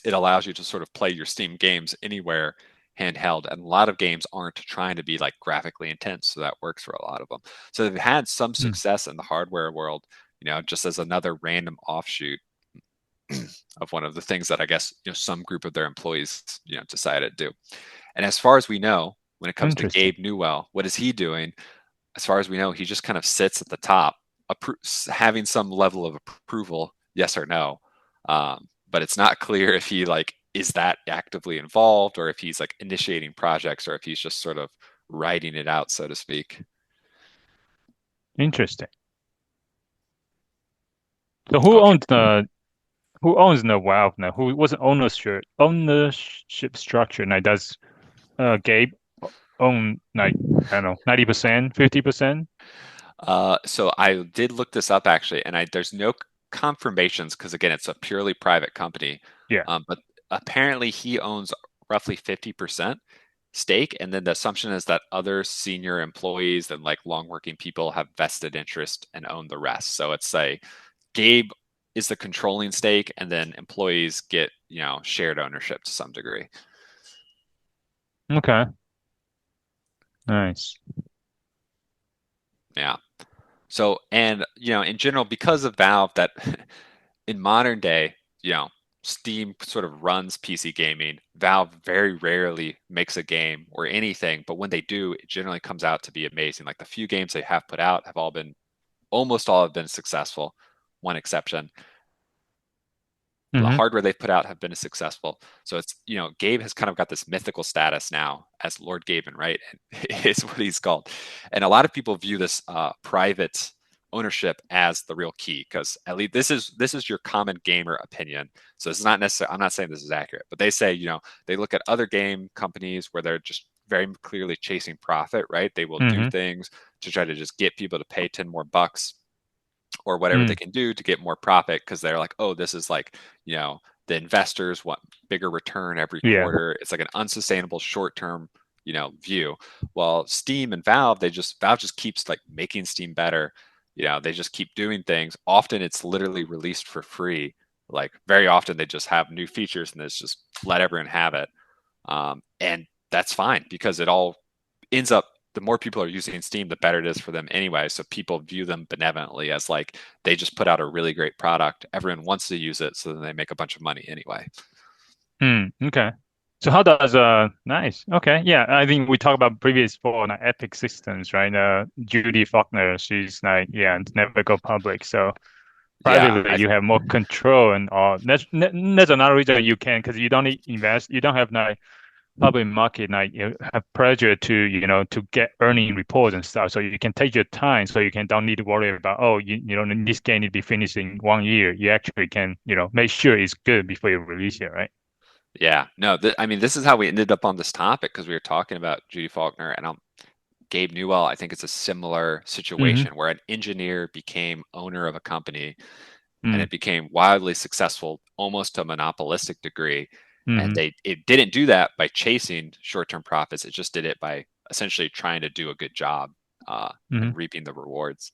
it allows you to sort of play your Steam games anywhere handheld. And a lot of games aren't trying to be like graphically intense, so that works for a lot of them. So they've had some Hmm. success in the hardware world, just as another random offshoot of one of the things that I guess some group of their employees decided to do. And as far as we know, when it comes to Interesting. Gabe Newell, what is he doing? As far as we know, he just kind of sits at the top, having some level of approval, yes or no. But it's not clear if he like is that actively involved or if he's like initiating projects or if he's just sort of writing it out, so to speak. Interesting. So Okay. who owns the Valve now? Who was the ownership structure? Now does Gabe own like I don't know 90%, 50%? So I did look this up actually, and there's no confirmations because again, it's a purely private company. Yeah. But apparently he owns roughly 50% stake, and then the assumption is that other senior employees and like long working people have vested interest and own the rest. So it's a Gabe is the controlling stake, and then employees get, shared ownership to some degree. Okay. Nice. Yeah. So, and in general, because of Valve, that in modern day, Steam sort of runs PC gaming. Valve very rarely makes a game or anything, but when they do, it generally comes out to be amazing. Like the few games they have put out have almost all have been successful, one exception. The Mm-hmm. hardware they've put out have been successful. So it's, Gabe has kind of got this mythical status now as Lord Gaben, right? Is what he's called. And a lot of people view this private ownership as the real key, because at least this is your common gamer opinion. So this is not necessarily, I'm not saying this is accurate, but they say, they look at other game companies where they're just very clearly chasing profit, right? They will do Mm-hmm. things to try to just get people to pay 10 more bucks or whatever they Mm. can do to get more profit, because they're like, oh, this is like, the investors want bigger return every Yeah. quarter. It's like an unsustainable short-term, view. While Steam and Valve just keeps like making Steam better. They just keep doing things. Often it's literally released for free. Like very often they just have new features and it's just let everyone have it. And that's fine because it all ends up, the more people are using Steam, the better it is for them anyway. So people view them benevolently as like they just put out a really great product. Everyone wants to use it, so then they make a bunch of money anyway. Mm. Okay. So how does nice. Okay. Yeah, I think we talked about previous for like Epic systems, right? Judy Faulkner, she's like, yeah, never go public. So Yeah, privately, you have more control and all. That's another reason you can, because you don't need invest, you don't have like public market, like you have pressure to, to get earning reports and stuff. So you can take your time, so you can don't need to worry about, oh, this game need to be finished in 1 year. You actually can, make sure it's good before you release it, right? yeah. No, I mean, this is how we ended up on this topic because we were talking about Judy Faulkner and Gabe Newell. I think it's a similar Mm-hmm. situation where an engineer became owner of a company and Mm-hmm. it became wildly successful, almost to a monopolistic degree. And Mm-hmm. it didn't do that by chasing short-term profits. It just did it by essentially trying to do a good job Mm-hmm. and reaping the rewards.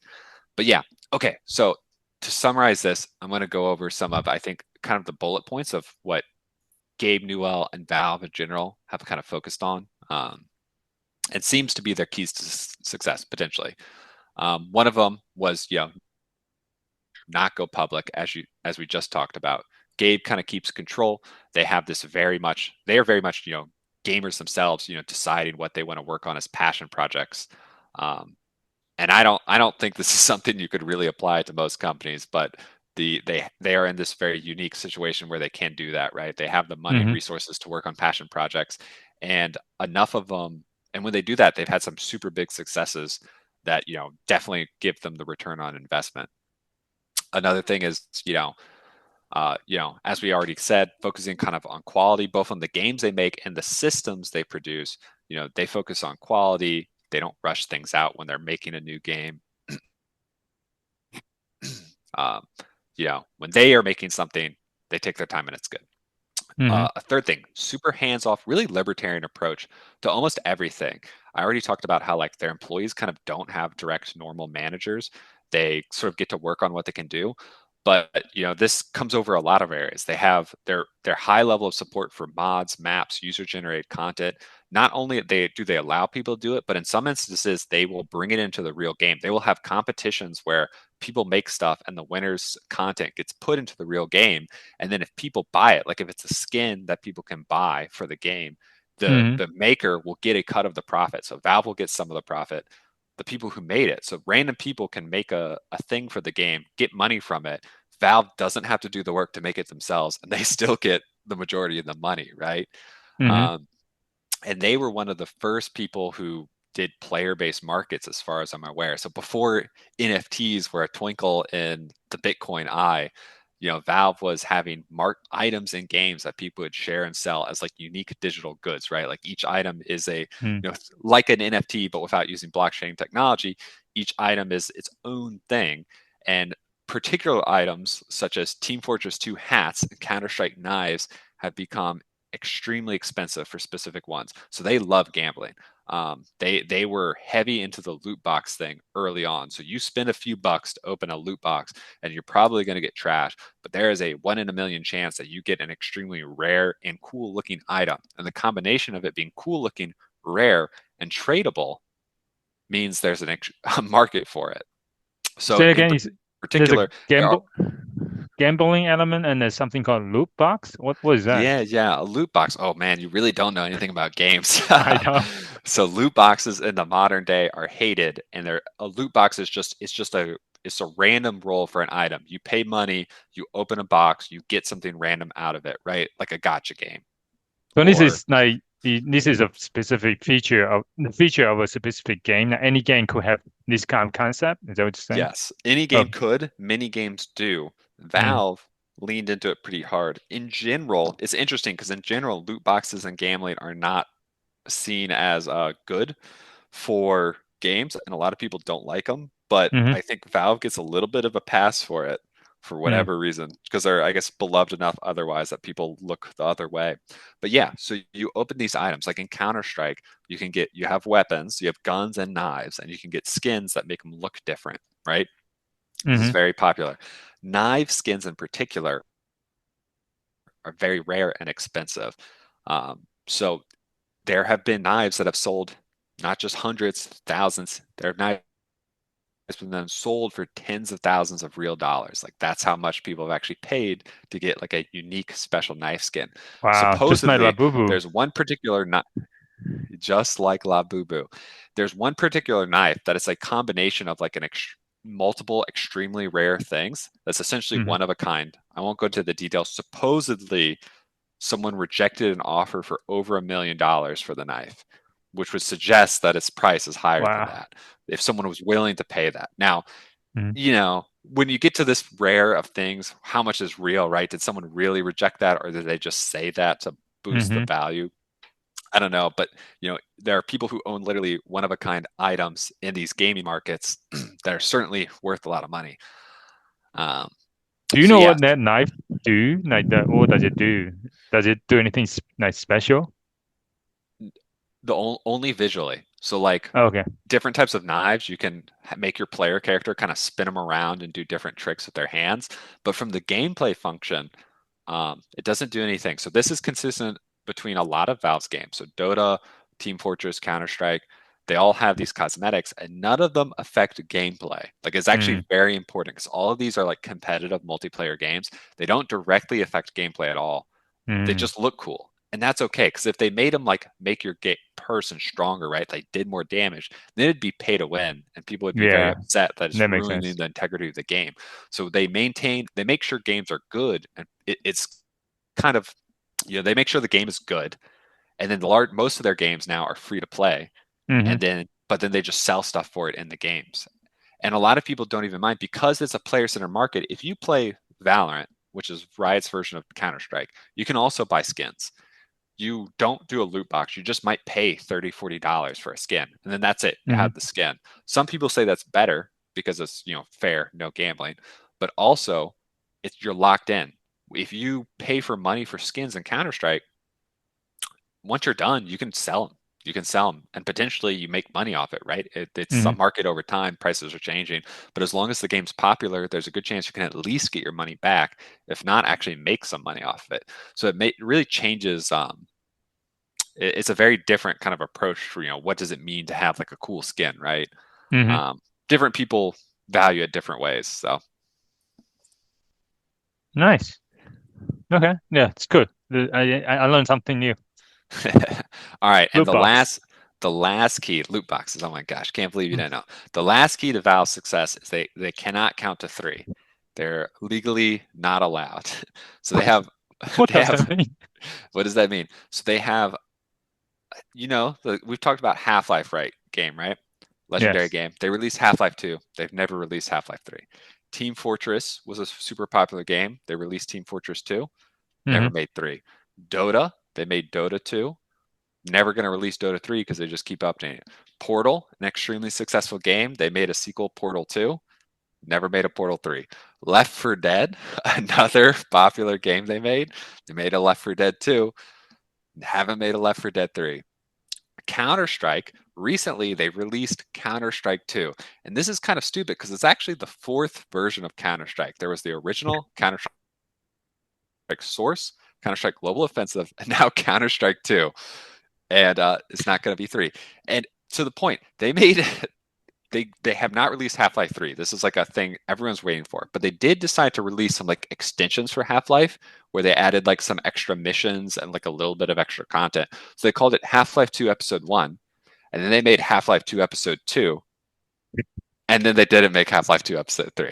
But yeah, okay. So to summarize this, I'm going to go over some of, I think, kind of the bullet points of what Gabe Newell and Valve in general have kind of focused on. It seems to be their keys to success potentially. One of them was, not go public, as we just talked about. Gabe kind of keeps control. They are very much, gamers themselves, deciding what they want to work on as passion projects. And I don't think this is something you could really apply to most companies, but they are in this very unique situation where they can do that, right? They have the money and Mm-hmm. resources to work on passion projects, and enough of them. And when they do that, they've had some super big successes that definitely give them the return on investment. Another thing is, as we already said, focusing kind of on quality, both on the games they make and the systems they produce. They focus on quality. They don't rush things out when they're making a new game. um, when they are making something, they take their time and it's good. Mm-hmm. A third thing, super hands-off, really libertarian approach to almost everything. I already talked about how like their employees kind of don't have direct normal managers. They sort of get to work on what they can do. But this comes over a lot of areas. They have their high level of support for mods, maps, user-generated content. Not only do they allow people to do it, but in some instances they will bring it into the real game. They will have competitions where people make stuff and the winner's content gets put into the real game, and then if people buy it, like if it's a skin that people can buy for the game, the Mm-hmm. the maker will get a cut of the profit. So Valve will get some of the profit. The people who made it. So random people can make a thing for the game, get money from it. Valve doesn't have to do the work to make it themselves, and they still get the majority of the money, right? Mm-hmm. Um, and they were one of the first people who did player-based markets, as far as I'm aware. So before NFTs were a twinkle in the Bitcoin eye, Valve was having items in games that people would share and sell as like unique digital goods, right? Like each item is like an NFT, but without using blockchain technology. Each item is its own thing, and particular items such as Team Fortress 2 hats and Counter-Strike knives have become extremely expensive for specific ones. So they love gambling. They were heavy into the loot box thing early on. So you spend a few bucks to open a loot box, and you're probably going to get trash. But there is a 1 in a million chance that you get an extremely rare and cool looking item. And the combination of it being cool looking, rare, and tradable means there's a market for it. So Say in again, is there's a particular, there are gambling element and there's something called loot box? What is that? yeah, a loot box. Oh man, you really don't know anything about games. I don't. So loot boxes in the modern day are hated, and they're a loot box is just it's a random roll for an item. You pay money, you open a box, you get something random out of it, right? Like a gotcha game. So this Or is like this is a specific feature of the feature of a specific game. Now, any game could have this kind of concept. Is that what you're saying? yes, any Oh, game could, many games do. mm, Valve leaned into it pretty hard. In general, it's interesting because in general, loot boxes and gambling are not seen as good for games, and a lot of people don't like them. But mm-hmm, I think Valve gets a little bit of a pass for it for mm, whatever reason because they're, I guess, beloved enough otherwise that people look the other way. But yeah, so you open these items like in Counter Strike, you have weapons, you have guns and knives, and you can get skins that make them look different, right? This is mm-hmm. very popular. Knife skins in particular are very rare and expensive. So there have been knives that have sold not just hundreds, thousands. There have knives been then sold for tens of thousands of real dollars. Like that's how much people have actually paid to get like a unique special knife skin. Wow, just my Supposedly, Labubu. there's one particular knife, just like La Boo Boo. There's one particular knife that is a combination of like multiple extremely rare things. That's essentially Mm-hmm, one of a kind. I won't go into the details. Supposedly, someone rejected an offer for over $1 million for the knife, which would suggest that its price is higher than wow. that if someone was willing to pay that. Now, Mm-hmm, when you get to this rare of things, how much is real, right? Did someone really reject that, or did they just say that to boost the mm-hmm. value? I don't know, but there are people who own literally one of a kind items in these gaming markets that are certainly worth a lot of money. Um, Do you so know yeah, what that knife do? Like that, what does it do? Does it do anything like special? only visually. So like Oh, okay. different types of knives, you can make your player character kind of spin them around and do different tricks with their hands. But from the gameplay function, it doesn't do anything. So this is consistent between a lot of Valve's games. So Dota, Team Fortress, Counter Strike, they all have these cosmetics, and none of them affect gameplay. Like it's actually Mm, very important because all of these are like competitive multiplayer games. They don't directly affect gameplay at all. They mm, just look cool. And that's okay because if they made them like make your person stronger, right? Like did more damage, then it'd be pay to win, and people would be very yeah, upset that it's that makes ruining sense. the integrity of the game. So they make sure games are good, and it's kind of, they make sure the game is good, and then most of their games now are free to play, Mm-hmm, and then they just sell stuff for it in the games. And a lot of people don't even mind because it's a player-centered market. If you play Valorant, which is Riot's version of Counter-Strike, you can also buy skins. You don't do a loot box. You just might pay $30, $40 for a skin, and then that's it. You mm-hmm, have the skin. Some people say that's better because it's, fair, no gambling, but also you're locked in. If you pay for money for skins in Counter-Strike, once you're done, you can sell them. You can sell them, and potentially you make money off it, right? It's a mm-hmm. market over time. Prices are changing, but as long as the game's popular, there's a good chance you can at least get your money back, if not actually make some money off of it. So it really changes. It's a very different kind of approach for, what does it mean to have like a cool skin, right? Mm-hmm. Um, Different people value it different ways. So, Nice. Okay. Yeah, it's good. I learned something new. all right, and Loot box. the last key, loot boxes. Oh my gosh, can't believe you didn't know. The last key to Valve's success is they cannot count to three. They're legally not allowed. So they have What they does have that mean? what does that mean? So they have, we've talked about Half-Life, right? Game, right? Legendary Yes. game. They released Half-Life 2. They've never released Half-Life 3. Team Fortress was a super popular game. They released Team Fortress 2. Never Mm-hmm. made 3. Dota, they made Dota 2. Never going to release Dota 3 because they just keep updating it. Portal, an extremely successful game. They made a sequel, Portal 2. Never made a Portal 3. Left 4 Dead, another popular game they made. They made a Left 4 Dead 2. Haven't made a Left 4 Dead 3. Counter-Strike, recently they released Counter-Strike 2. And this is kind of stupid because it's actually the fourth version of Counter-Strike. There was the original Counter-Strike Source, Counter-Strike Global Offensive, and now Counter-Strike 2. And it's not going to be 3. And to the point, they have not released Half-Life 3. This is like a thing everyone's waiting for. But they did decide to release some like extensions for Half-Life where they added like some extra missions and like a little bit of extra content. So they called it Half-Life 2 Episode 1, and then they made Half-Life 2 Episode 2, and then they didn't make Half-Life 2 Episode 3.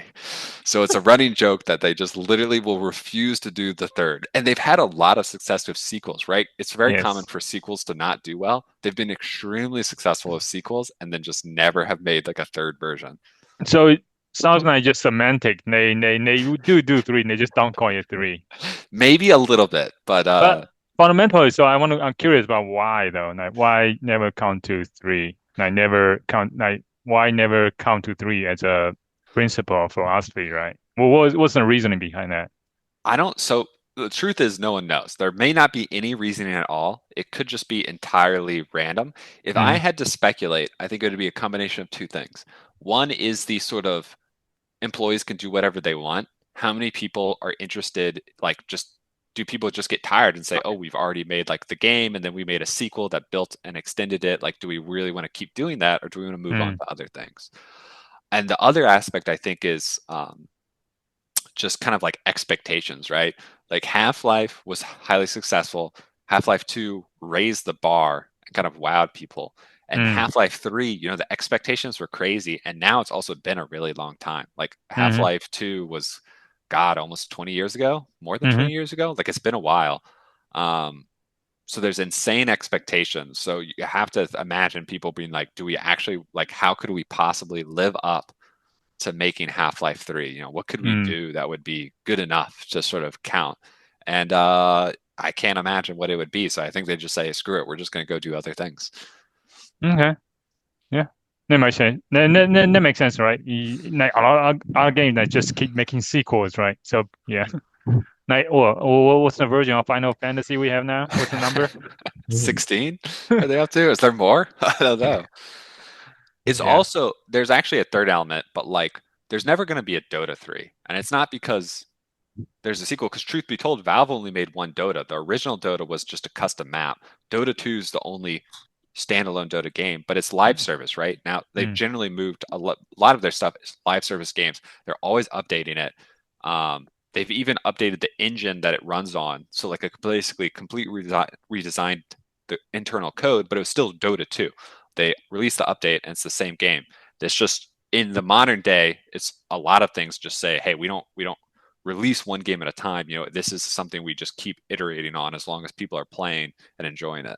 So it's a running joke that they just literally will refuse to do the third. And they've had a lot of success with sequels, right? It's very common Yes. for sequels to not do well. They've been extremely successful with sequels and then just never have made like a third version. So it sounds like just semantic. They do three, and they just don't call it three. Maybe a little bit, but But fundamentally, so I'm curious about why though. Like why never count to three? Like why never count to three as a principle of philosophy, right? Well, what's the reasoning behind that? I don't. So the truth is, no one knows. There may not be any reasoning at all. It could just be entirely random. If I Mm, had to speculate, I think it would be a combination of two things. One is the sort of employees can do whatever they want. How many people are interested? Like, just do people just get tired and say, "Oh, we've already made like the game, and then we made a sequel that built and extended it. Like, do we really want to keep doing that, or do we want to move on mm, to other things?" And the other aspect I think is just kind of like expectations, right? Like Half-Life was highly successful. Half-Life 2 raised the bar and kind of wowed people. And mm, Half-Life 3, the expectations were crazy. And now it's also been a really long time. Like mm, Half-Life 2 was, God, almost 20 years ago, more than mm, 20 years ago. Like it's been a while. Um, so there's insane expectations. So you have to imagine people being like, do we actually, like, how could we possibly live up to making Half-Life 3? What could we mm. do that would be good enough to sort of count? And I can't imagine what it would be. So I think they just say, screw it, we're just going to go do other things. Okay, yeah, that makes sense. That makes sense, right? Like a lot of our games that just keep making sequels, right? So yeah, like what's the version of Final Fantasy we have now? What's the number? 16? Are they up to? Is there more? I don't know. It's Yeah. also, there's actually a third element, but like, there's never going to be a Dota 3. And it's not because there's a sequel, because truth be told, Valve only made one Dota. The original Dota was just a custom map. Dota 2 is the only standalone Dota game, but it's live service, right? Now they've Mm, generally moved lot of their stuff is live service games. They're always updating it. They've even updated the engine that it runs on. So like a basically completely redesigned the internal code, but it was still Dota 2. They released the update and it's the same game. It's just in the modern day, it's a lot of things just say, hey, we don't release one game at a time. This is something we just keep iterating on as long as people are playing and enjoying it.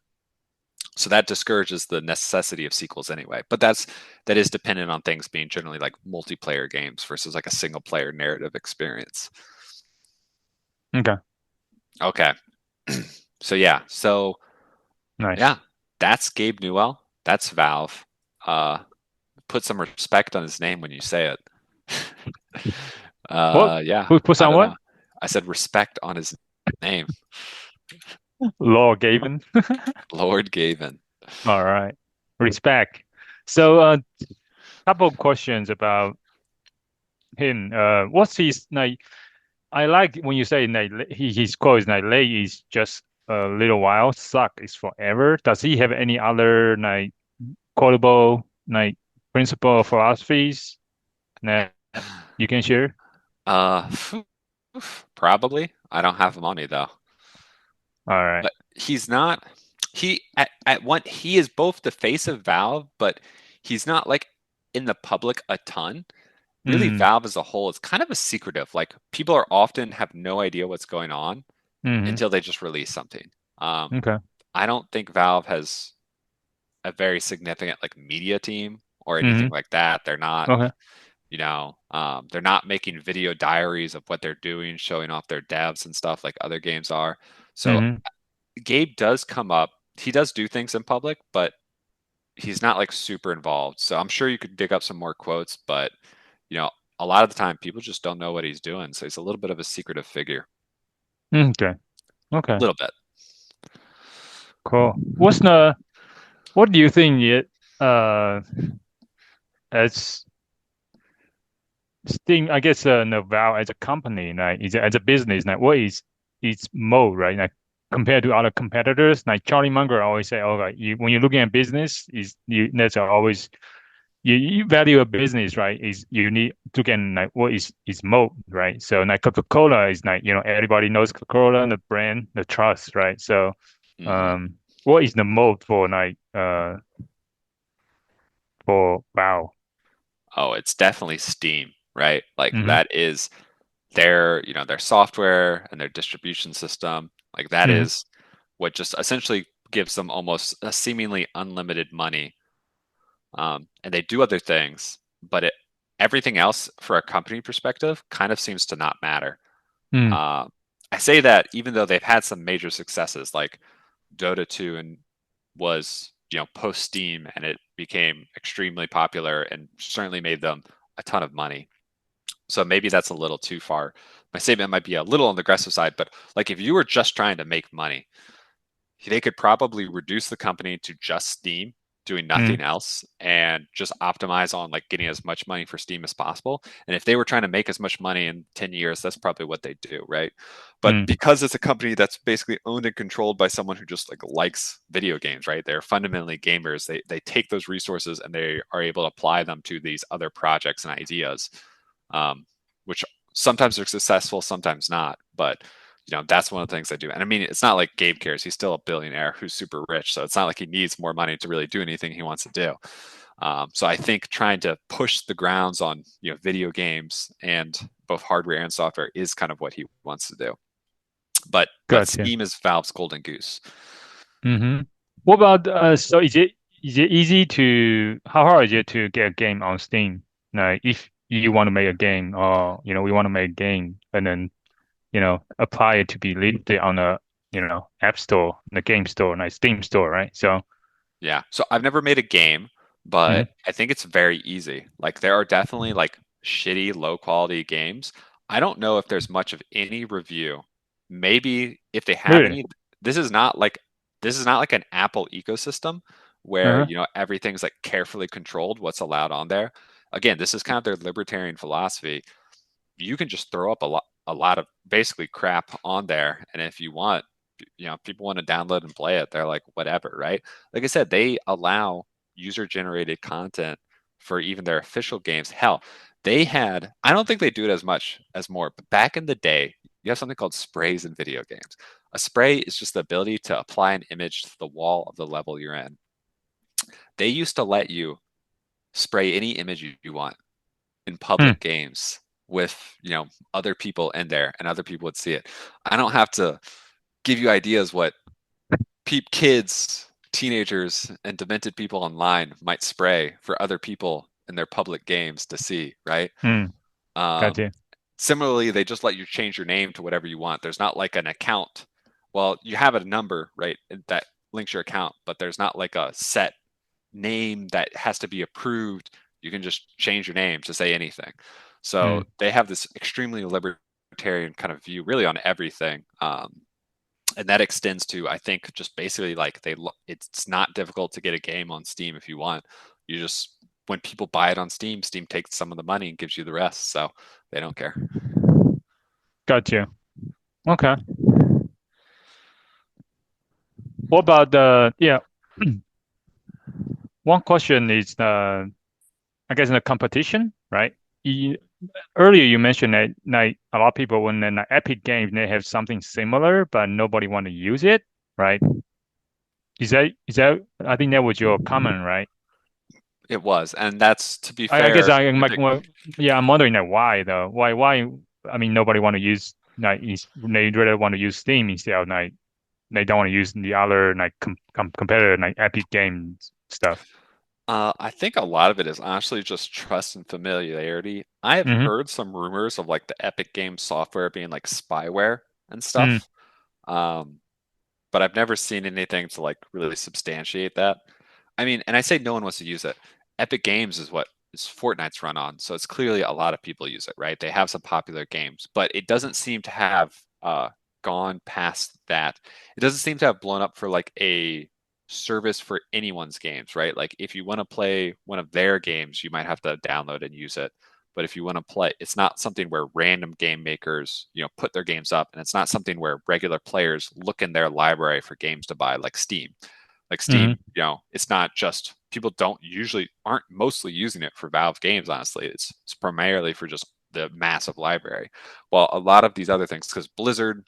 So that discourages the necessity of sequels anyway. But that is dependent on things being generally like multiplayer games versus like a single player narrative experience. okay, Okay. So yeah. So nice. yeah, that's Gabe Newell. That's Valve. Uh put some respect on his name when you say it. What? Yeah, Put I on don't what? know. I said respect on his name. Law Gavin. Lord Gavin. All right. Respect. So, couple of questions about him. What's his like? I like when you say like his quote is like "lay is just a little while, suck is forever." Does he have any other like quotable like principle or philosophies that you can share? Uh Probably. I don't have money though. All right. But he's not at one he is both the face of Valve, but he's not like in the public a ton. Really, Mm, Valve as a whole is kind of a secretive. Like people are often have no idea what's going on mm, until they just release something. Um, okay. I don't think Valve has a very significant like media team or anything Mm, like that. They're not, okay. they're not making video diaries of what they're doing, showing off their devs and stuff like other games are. So Mm, Gabe does come up. He does do things in public, but he's not like super involved. So I'm sure you could dig up some more quotes, but you know, a lot of the time people just don't know what he's doing. So he's a little bit of a secretive figure. okay. A Okay. little bit. Cool. What do you think it as Steam, I guess, Naval as a company, like, is as a business, like, what is its mode, right? Like, compared to other competitors, like Charlie Munger always say, "Oh, like, when you're looking at business, that's always you value a business, right? Is you need to get like what is mode, right? So like Coca-Cola is like everybody knows Coca-Cola, the brand, the trust, right? So, Hmm. um, what is the mode for like for Wow? Oh, it's definitely Steam, right? Like Mm-hmm. that is their software and their distribution system. Like that Mm-hmm. is what just essentially gives them almost a seemingly unlimited money. And they do other things, but everything else for a company perspective kind of seems to not matter. Mm-hmm. Uh, I say that even though they've had some major successes, like Dota 2 and was post Steam, and it became extremely popular and certainly made them a ton of money. So maybe that's a little too far. My statement might be a little on the aggressive side, but like if you were just trying to make money, they could probably reduce the company to just Steam, doing Mm-hmm. nothing else, and just optimize on like getting as much money for Steam as possible. And if they were trying to make as much money in 10 years, that's probably what they do, right? But Mm-hmm. because it's a company that's basically owned and controlled by someone who just like likes video games, right? They're fundamentally gamers. They take those resources and they are able to apply them to these other projects and ideas, um, which sometimes are successful, sometimes not. But that's one of the things I do. And I mean, it's not like Gabe cares. He's still a billionaire who's super rich. So it's not like he needs more money to really do anything he wants to do. So I think trying to push the grounds on video games and both hardware and software is kind of what he wants to do. But Gotcha. Steam is Valve's golden goose. Mm-hmm. What about so is it easy to how hard is it to get a game on Steam? Like if you want to make a game or we want to make a game and then apply it to be listed on a app store, the game store, like Steam store, right? So Yeah. So I've never made a game, mhm. but I think it's very easy. Like there are definitely like shitty, low quality games. I don't know if there's much of any review. Maybe if they have Really? any, this is not like this is not like an Apple ecosystem where, Uh-huh. everything's like carefully controlled what's allowed on there. Again, this is kind of their libertarian philosophy. You can just throw up a lot of basically crap on there, and if you want, people want to download and play it, they're like whatever, right? Like I said, they allow user generated content for even their official games. Hell, I don't think they do it as much as more, but back in the day, you have something called sprays in video games. A spray is just the ability to apply an image to the wall of the level you're in. They used to let you spray any image you want in Hmm. public games with other people in there, and other people would see it. I don't have to give you ideas what kids, teenagers, and demented people online might spray for other people in their public games to see, right? Hmm. um, Gotcha. Similarly, they just let you change your name to whatever you want. There's not like an account. Well, you have a number, right, that links your account, but there's not like a set name that has to be approved. You can just change your name to say anything. So Hmm. they have this extremely libertarian kind of view, really, on everything. And that extends to, I think, just basically like it's not difficult to get a game on Steam if you want. You just when people buy it on Steam, Steam takes some of the money and gives you the rest. So they don't care. Gotcha. Okay. What about the yeah? One question is I guess in the competition, right? You, Earlier you mentioned that like a lot of people when in like Epic Games they have something similar, but nobody want to use it, right? Is that I think that was your comment, right? It was, and that's to be I guess fair. like, well, yeah, I'm wondering that why though? Why? I mean, nobody want to use they rather want to use Steam instead of like they don't want to use the other like competitor like Epic Games stuff. I think a lot of it is honestly just trust and familiarity. I have Mm-hmm. heard some rumors of like the Epic Games software being like spyware and Mm, stuff. Um, but I've never seen anything to like really substantiate that. I mean, and I say no one wants to use it. Epic Games is what is Fortnite's run on, so it's clearly a lot of people use it, right? They have some popular games, but it doesn't seem to have gone past that. It doesn't seem to have blown up for like a service for anyone's games, right? Like if you want to play one of their games, you might have to download and use it. But if you want to play, it's not something where random game makers, put their games up, and it's not something where regular players look in their library for games to buy, like Steam. Like Hmm. Steam, it's not just people don't usually aren't mostly using it for Valve games, honestly. It's primarily for just the massive library. Well, a lot of these other things, because Blizzard,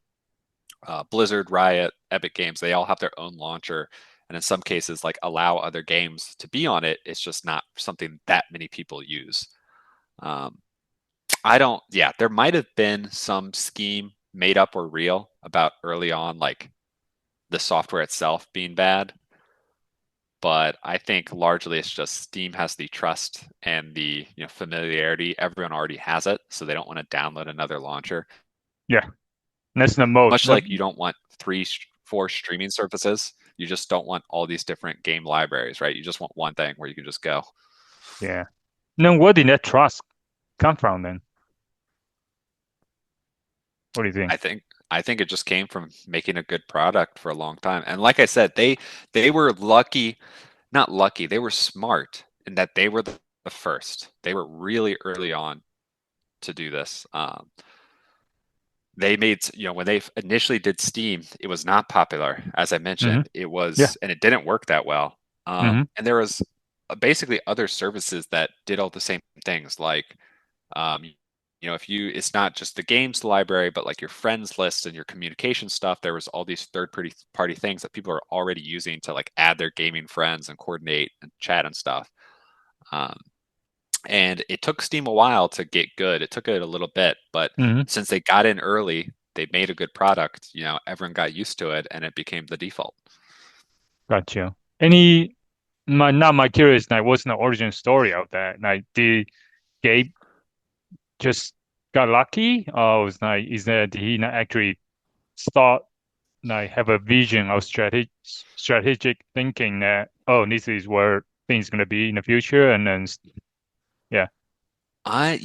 Riot, Epic Games, they all have their own launcher, and in some cases, like allow other games to be on it. It's just not something that many people use. Um, I don't. Yeah, there might have been some scheme made up or real about early on, like the software itself being bad, but I think largely it's just Steam has the trust and the familiarity. Everyone already has it, so they don't want to download another launcher. Yeah, that's the most. Much But like you don't want three, four streaming services, you just don't want all these different game libraries, right? You just want one thing where you can just go. yeah, then where did that trust come from then? What do you think? I think I think it just came from making a good product for a long time. And like I said, they were lucky, not lucky, they were smart in that they were the first. They were really early on to do this. They made, when they initially did Steam, it was not popular. As I Hmm. mentioned, Yeah. and it didn't work that well. Hmm. And there was basically other services that did all the same things. Like, um, if it's not just the games library, but like your friends list and your communication stuff, there was all these party things that people are already using to like add their gaming friends and coordinate and chat and stuff. Um, and it took Steam a while to get good. It took it a little bit, but Hmm. since they got in early, they made a good product. Everyone got used to it, and it became the default. Gotcha. Any my curious, like, what's the origin story of that? Like, did Gabe just got lucky, or was like, is that did he not actually start like have a vision of strategic thinking that, oh, this is where things gonna be in the future, and then yeah. I,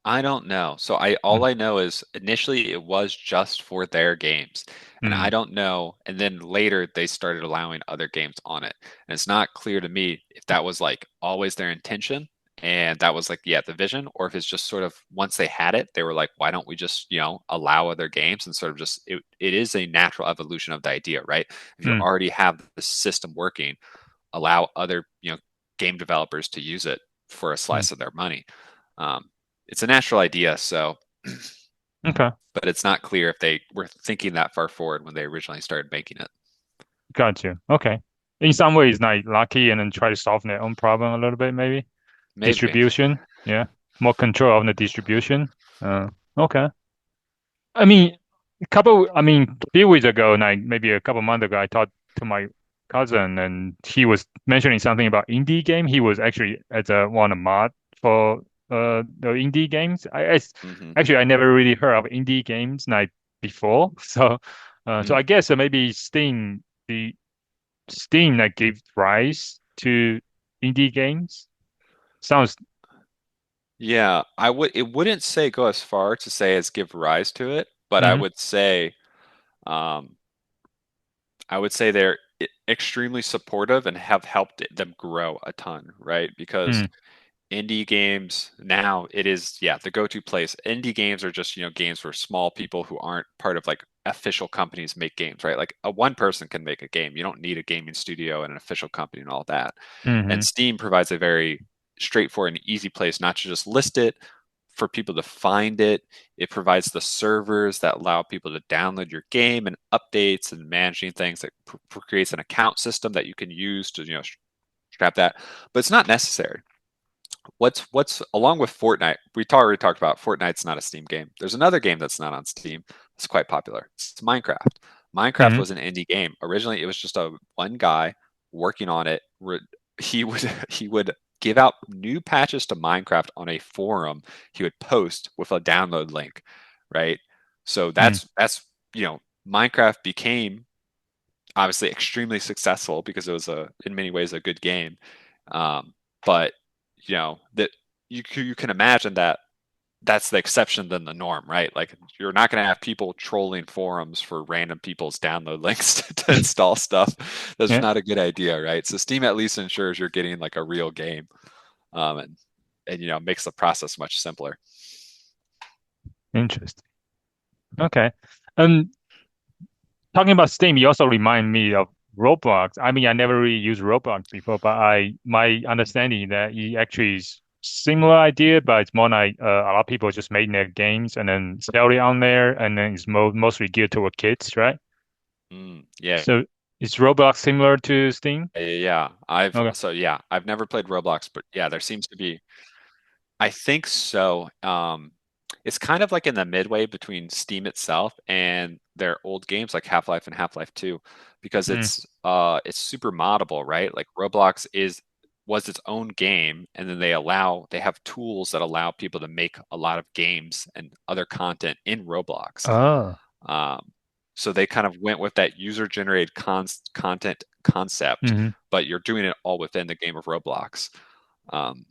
I don't know. So all Mm, I know is initially it was just for their games. And I mm, don't know. And then later they started allowing other games on it. And it's not clear to me if that was like always their intention and that was like, yeah, the vision, or if it's just sort of once they had it, they were like, why don't we just, allow other games and sort of just it is a natural evolution of the idea, right? If you mm, already have the system working, allow other game developers to use it for a mm. slice of their money. Um, it's a natural idea, so Okay, but it's not clear if they were thinking that far forward when they originally started making it. got you. Okay, in some ways, like lucky, and then try to solve their own problem a little bit, maybe Maybe. distribution. Yeah, more control of the distribution. Okay. I mean, a few weeks ago, like maybe a couple months ago, I talked to my cousin, and he was mentioning something about indie game. He was actually as a one a mod for the indie games. Hmm. Actually, I never really heard of indie games like before. So I Mm. guess maybe the Steam that gave rise to indie games. Sounds. Yeah, it wouldn't say go as far to say as give rise to it, but Hmm. um I would say they're extremely supportive and have helped them grow a ton, right? Because Mm, indie games now it is, yeah, the go-to place. Indie games are just games where small people who aren't part of like official companies make games, right? Like a one person can make a game. You don't need a gaming studio and an official company and all that. And hmm. Steam provides a very straightforward and easy place not to just list it, for people to find it. It provides the servers that allow people to download your game and updates and managing things. That creates an account system that you can use to strap that, but it's not necessary. What's along with Fortnite? Already talked about Fortnite's not a Steam game. There's another game that's not on Steam. It's quite popular. It's Minecraft. Minecraft Hmm. was an indie game. Originally, it was just a one guy working on it. He would he would give out new patches to Minecraft on a forum. He would post with a download link, right? So Mm, that's Minecraft became obviously extremely successful because it was a in many ways a good game. But that you can imagine that that's the exception than the norm, right? Like you're not going to have people trolling forums for random people's download links to install stuff. That's Yeah, not a good idea, right? So Steam at least ensures you're getting like a real game, and makes the process much simpler. interesting. Okay. Um, Talking about Steam, you also remind me of Roblox. I mean, I never really used Roblox before, but my understanding that it actually is similar idea, but it's more like a lot of people just making their games and then sell it on there, and then it's mostly geared toward kids, right? Yeah, So is Roblox similar to Steam? yeah. I've Okay. so yeah, I've never played Roblox, but yeah, there seems to be. I think so. It's kind of like in the midway between Steam itself and their old games like Half-Life and Half-Life 2 because Mm, it's super moddable, right? Like Roblox was its own game and then they have tools that allow people to make a lot of games and other content in Roblox. oh. Um, so they kind of went with that user-generated content concept, Hmm. but you're doing it all within the game of Roblox. Um,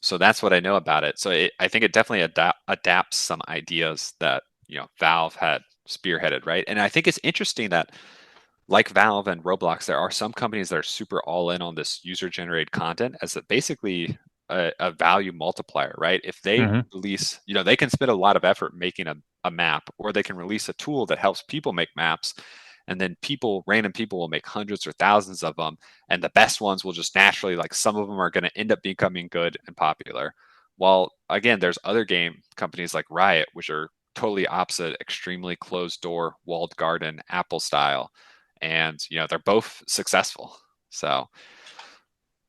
so that's what I know about it. So I think it definitely adapts some ideas that Valve had spearheaded, right? And I think it's interesting that like Valve and Roblox, there are some companies that are super all in on this user-generated content as basically a value multiplier, right? If they Hmm. release, they can spend a lot of effort making a map, or they can release a tool that helps people make maps, and then random people will make hundreds or thousands of them, and the best ones will just naturally, like some of them are going to end up becoming good and popular. While again, there's other game companies like Riot, which are totally opposite, extremely closed door, walled garden, Apple style, and they're both successful. So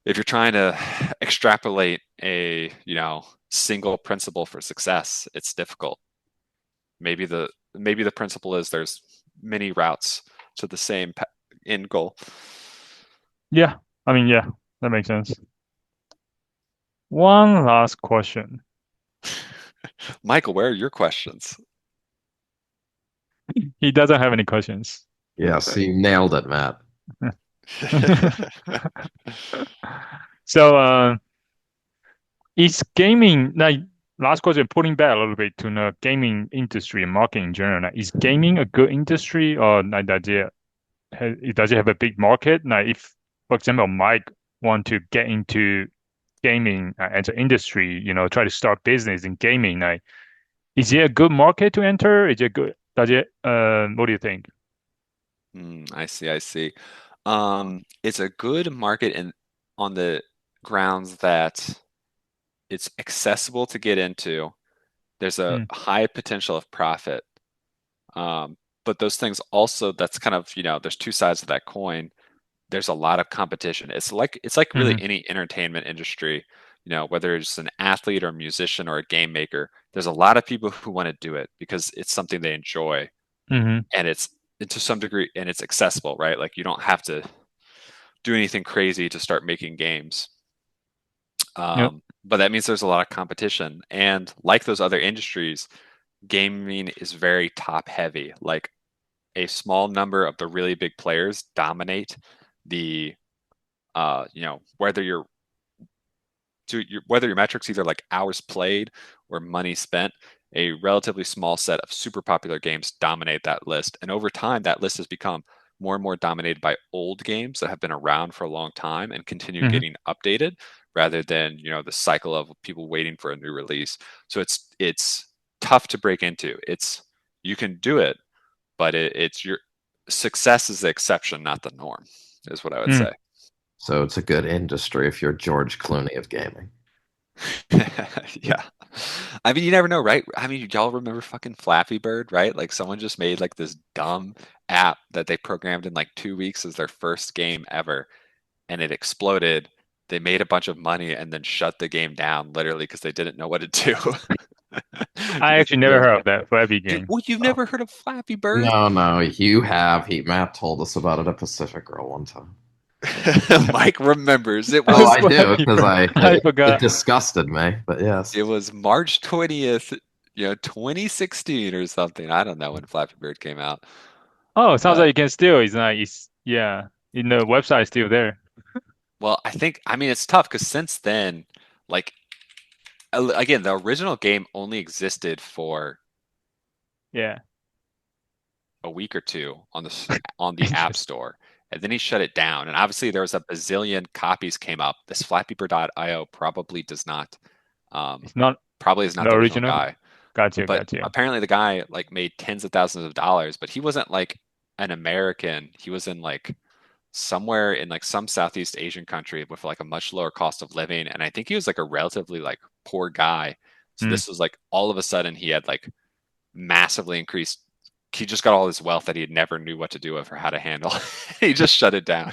if you're trying to extrapolate a single principle for success, it's difficult. Maybe the principle is there's many routes to the same end goal. Yeah. I mean, yeah, that makes sense. One last question. Michael, where are your questions? He doesn't have any questions. Yes, you nailed it, Matt. So, is gaming like last question, putting back a little bit to the gaming industry and marketing in general, like, is gaming a good industry or like does it have a big market? Like if, for example, Mike want to get into gaming as an industry, try to start business in gaming, like is it a good market to enter? Is it good? What do you think? I see, I see. It's a good market on the grounds that it's accessible to get into. There's a Mm, high potential of profit. But those things also, that's kind of, there's two sides of that coin. There's a lot of competition. It's like really hmm. any entertainment industry, whether it's an athlete or a musician or a game maker, there's a lot of people who want to do it because it's something they enjoy Hmm. and it's to some degree and it's accessible, right? Like you don't have to do anything crazy to start making games. Yep. But that means there's a lot of competition. And like those other industries, gaming is very top heavy. Like a small number of the really big players dominate the whether whether your metrics either like hours played or money spent, a relatively small set of super popular games dominate that list. And over time, that list has become more and more dominated by old games that have been around for a long time and continue Hmm. getting updated rather than, the cycle of people waiting for a new release. So it's tough to break into. You can do it, but it's your success is the exception, not the norm, is what I would Mm. say. So it's a good industry if you're George Clooney of gaming. Yeah. I mean, you never know, right? I mean, y'all remember fucking Flappy Bird, right? Like someone just made like this dumb app that they programmed in like 2 weeks as their first game ever, and it exploded. They made a bunch of money and then shut the game down literally because they didn't know what to do. I Because actually never heard of that Flappy game. you've Oh, never heard of Flappy Bird? no, no, you have. Matt told us about it at Pacific Girl one time. Mike remembers. Oh, I do, Flappy because Bird. I I it forgot. disgusted me. But yes. It was March 20th, 2016 or something. I don't know when Flappy Bird came out. Oh, it sounds like But you can still. It's not. It's yeah. In the website is still there. well, I mean it's tough because since then, like again, the original game only existed for Yeah, a week or two on the App interesting. Store, and then he shut it down. And obviously, there was a bazillion copies came up. This FlappyBird.io probably does not, um, It's not probably is not the the original original. guy, Gotcha, but gotcha. apparently the guy like made tens of thousands of dollars. But he wasn't like an American. He was in like somewhere in like some Southeast Asian country with like a much lower cost of living, and I think he was like a relatively like poor guy. So Mm. this was like all of a sudden he had like massively increased. He just got all this wealth that he never knew what to do with or how to handle. He just shut it down.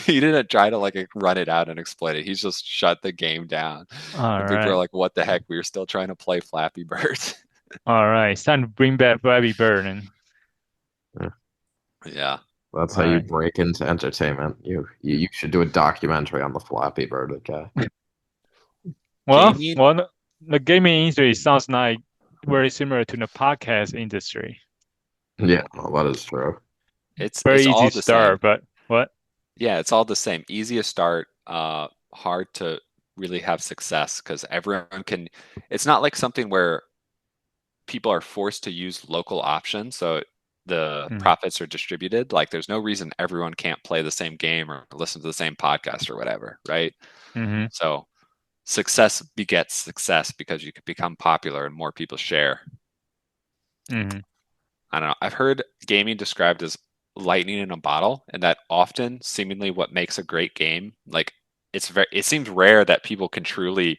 He didn't try to like run it out and exploit it. He just shut the game down. All And people are right. like, "What the heck? We were still trying to play Flappy Bird." All right. It's time to bring back Flappy Bird and Yeah, Yeah. that's all how you right. break into entertainment. You should do a documentary on the Flappy Bird. Okay. Well, Gaming, well, the gaming industry sounds like very similar to the podcast industry. Yeah, well, that is true. it's Very easy all to the same. start, but what? Yeah, it's all the same. Easy to start, hard to really have success because everyone can. It's not like something where people are forced to use local options, so the Mm, profits are distributed. Like, there's no reason everyone can't play the same game or listen to the same podcast or whatever, right? mm-hmm, So success begets success because you can become popular and more people share. mm-hmm, I don't know. I've heard gaming described as lightning in a bottle, and that often seemingly what makes a great game, like it seems rare that people can truly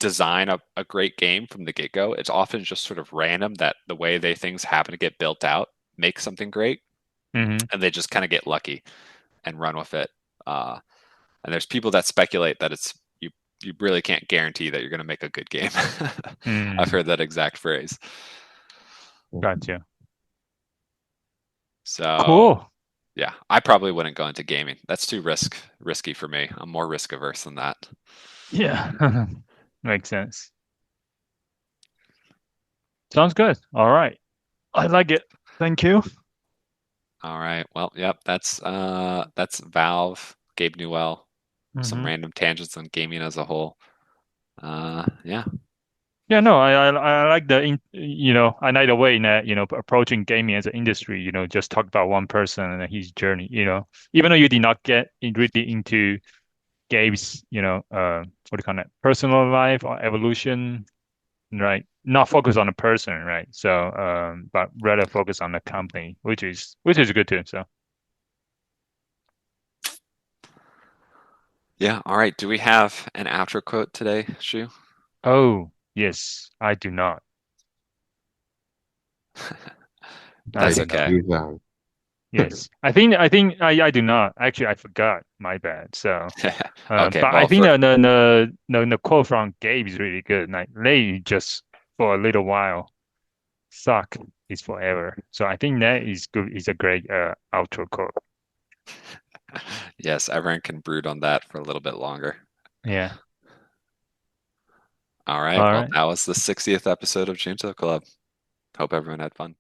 design a great game from the get-go. It's often just sort of random that the way things happen to get built out makes something great, mm-hmm, and they just kind of get lucky and run with it. Uh, and there's people that speculate that you really can't guarantee that you're going to make a good game. I've mm. heard that exact phrase. Gotcha. So Cool. yeah, I probably wouldn't go into gaming. That's too risky for me. I'm more risk averse than that. Yeah. Makes sense. Sounds good. All right. I like it. Thank you. All right. Well, yep, that's Valve, Gabe Newell, some Mm-hmm. random tangents on gaming as a whole. Yeah. Yeah, no, I like I like the way that, approaching gaming as an industry, just talk about one person and his journey, even though you did not get really into Gabe's, what do you call it, personal life or evolution, right? Not focus on the person, right? So, but rather focus on the company, which is good too. So, Yeah. All right. Do we have an outro quote today, Shu? oh, yes, I do not. I I That's do okay. not. do Yes, I think I do not. Actually, I forgot. My bad. So. Okay. But I Well, think for the quote from Gabe is really good. Like, lay just for a little while, suck is forever. So I think that is good. Is a great outro quote. yes, everyone can brood on that for a little bit longer. Yeah. All right. All Well, right. that was the 60th episode of Junto Club. Hope everyone had fun.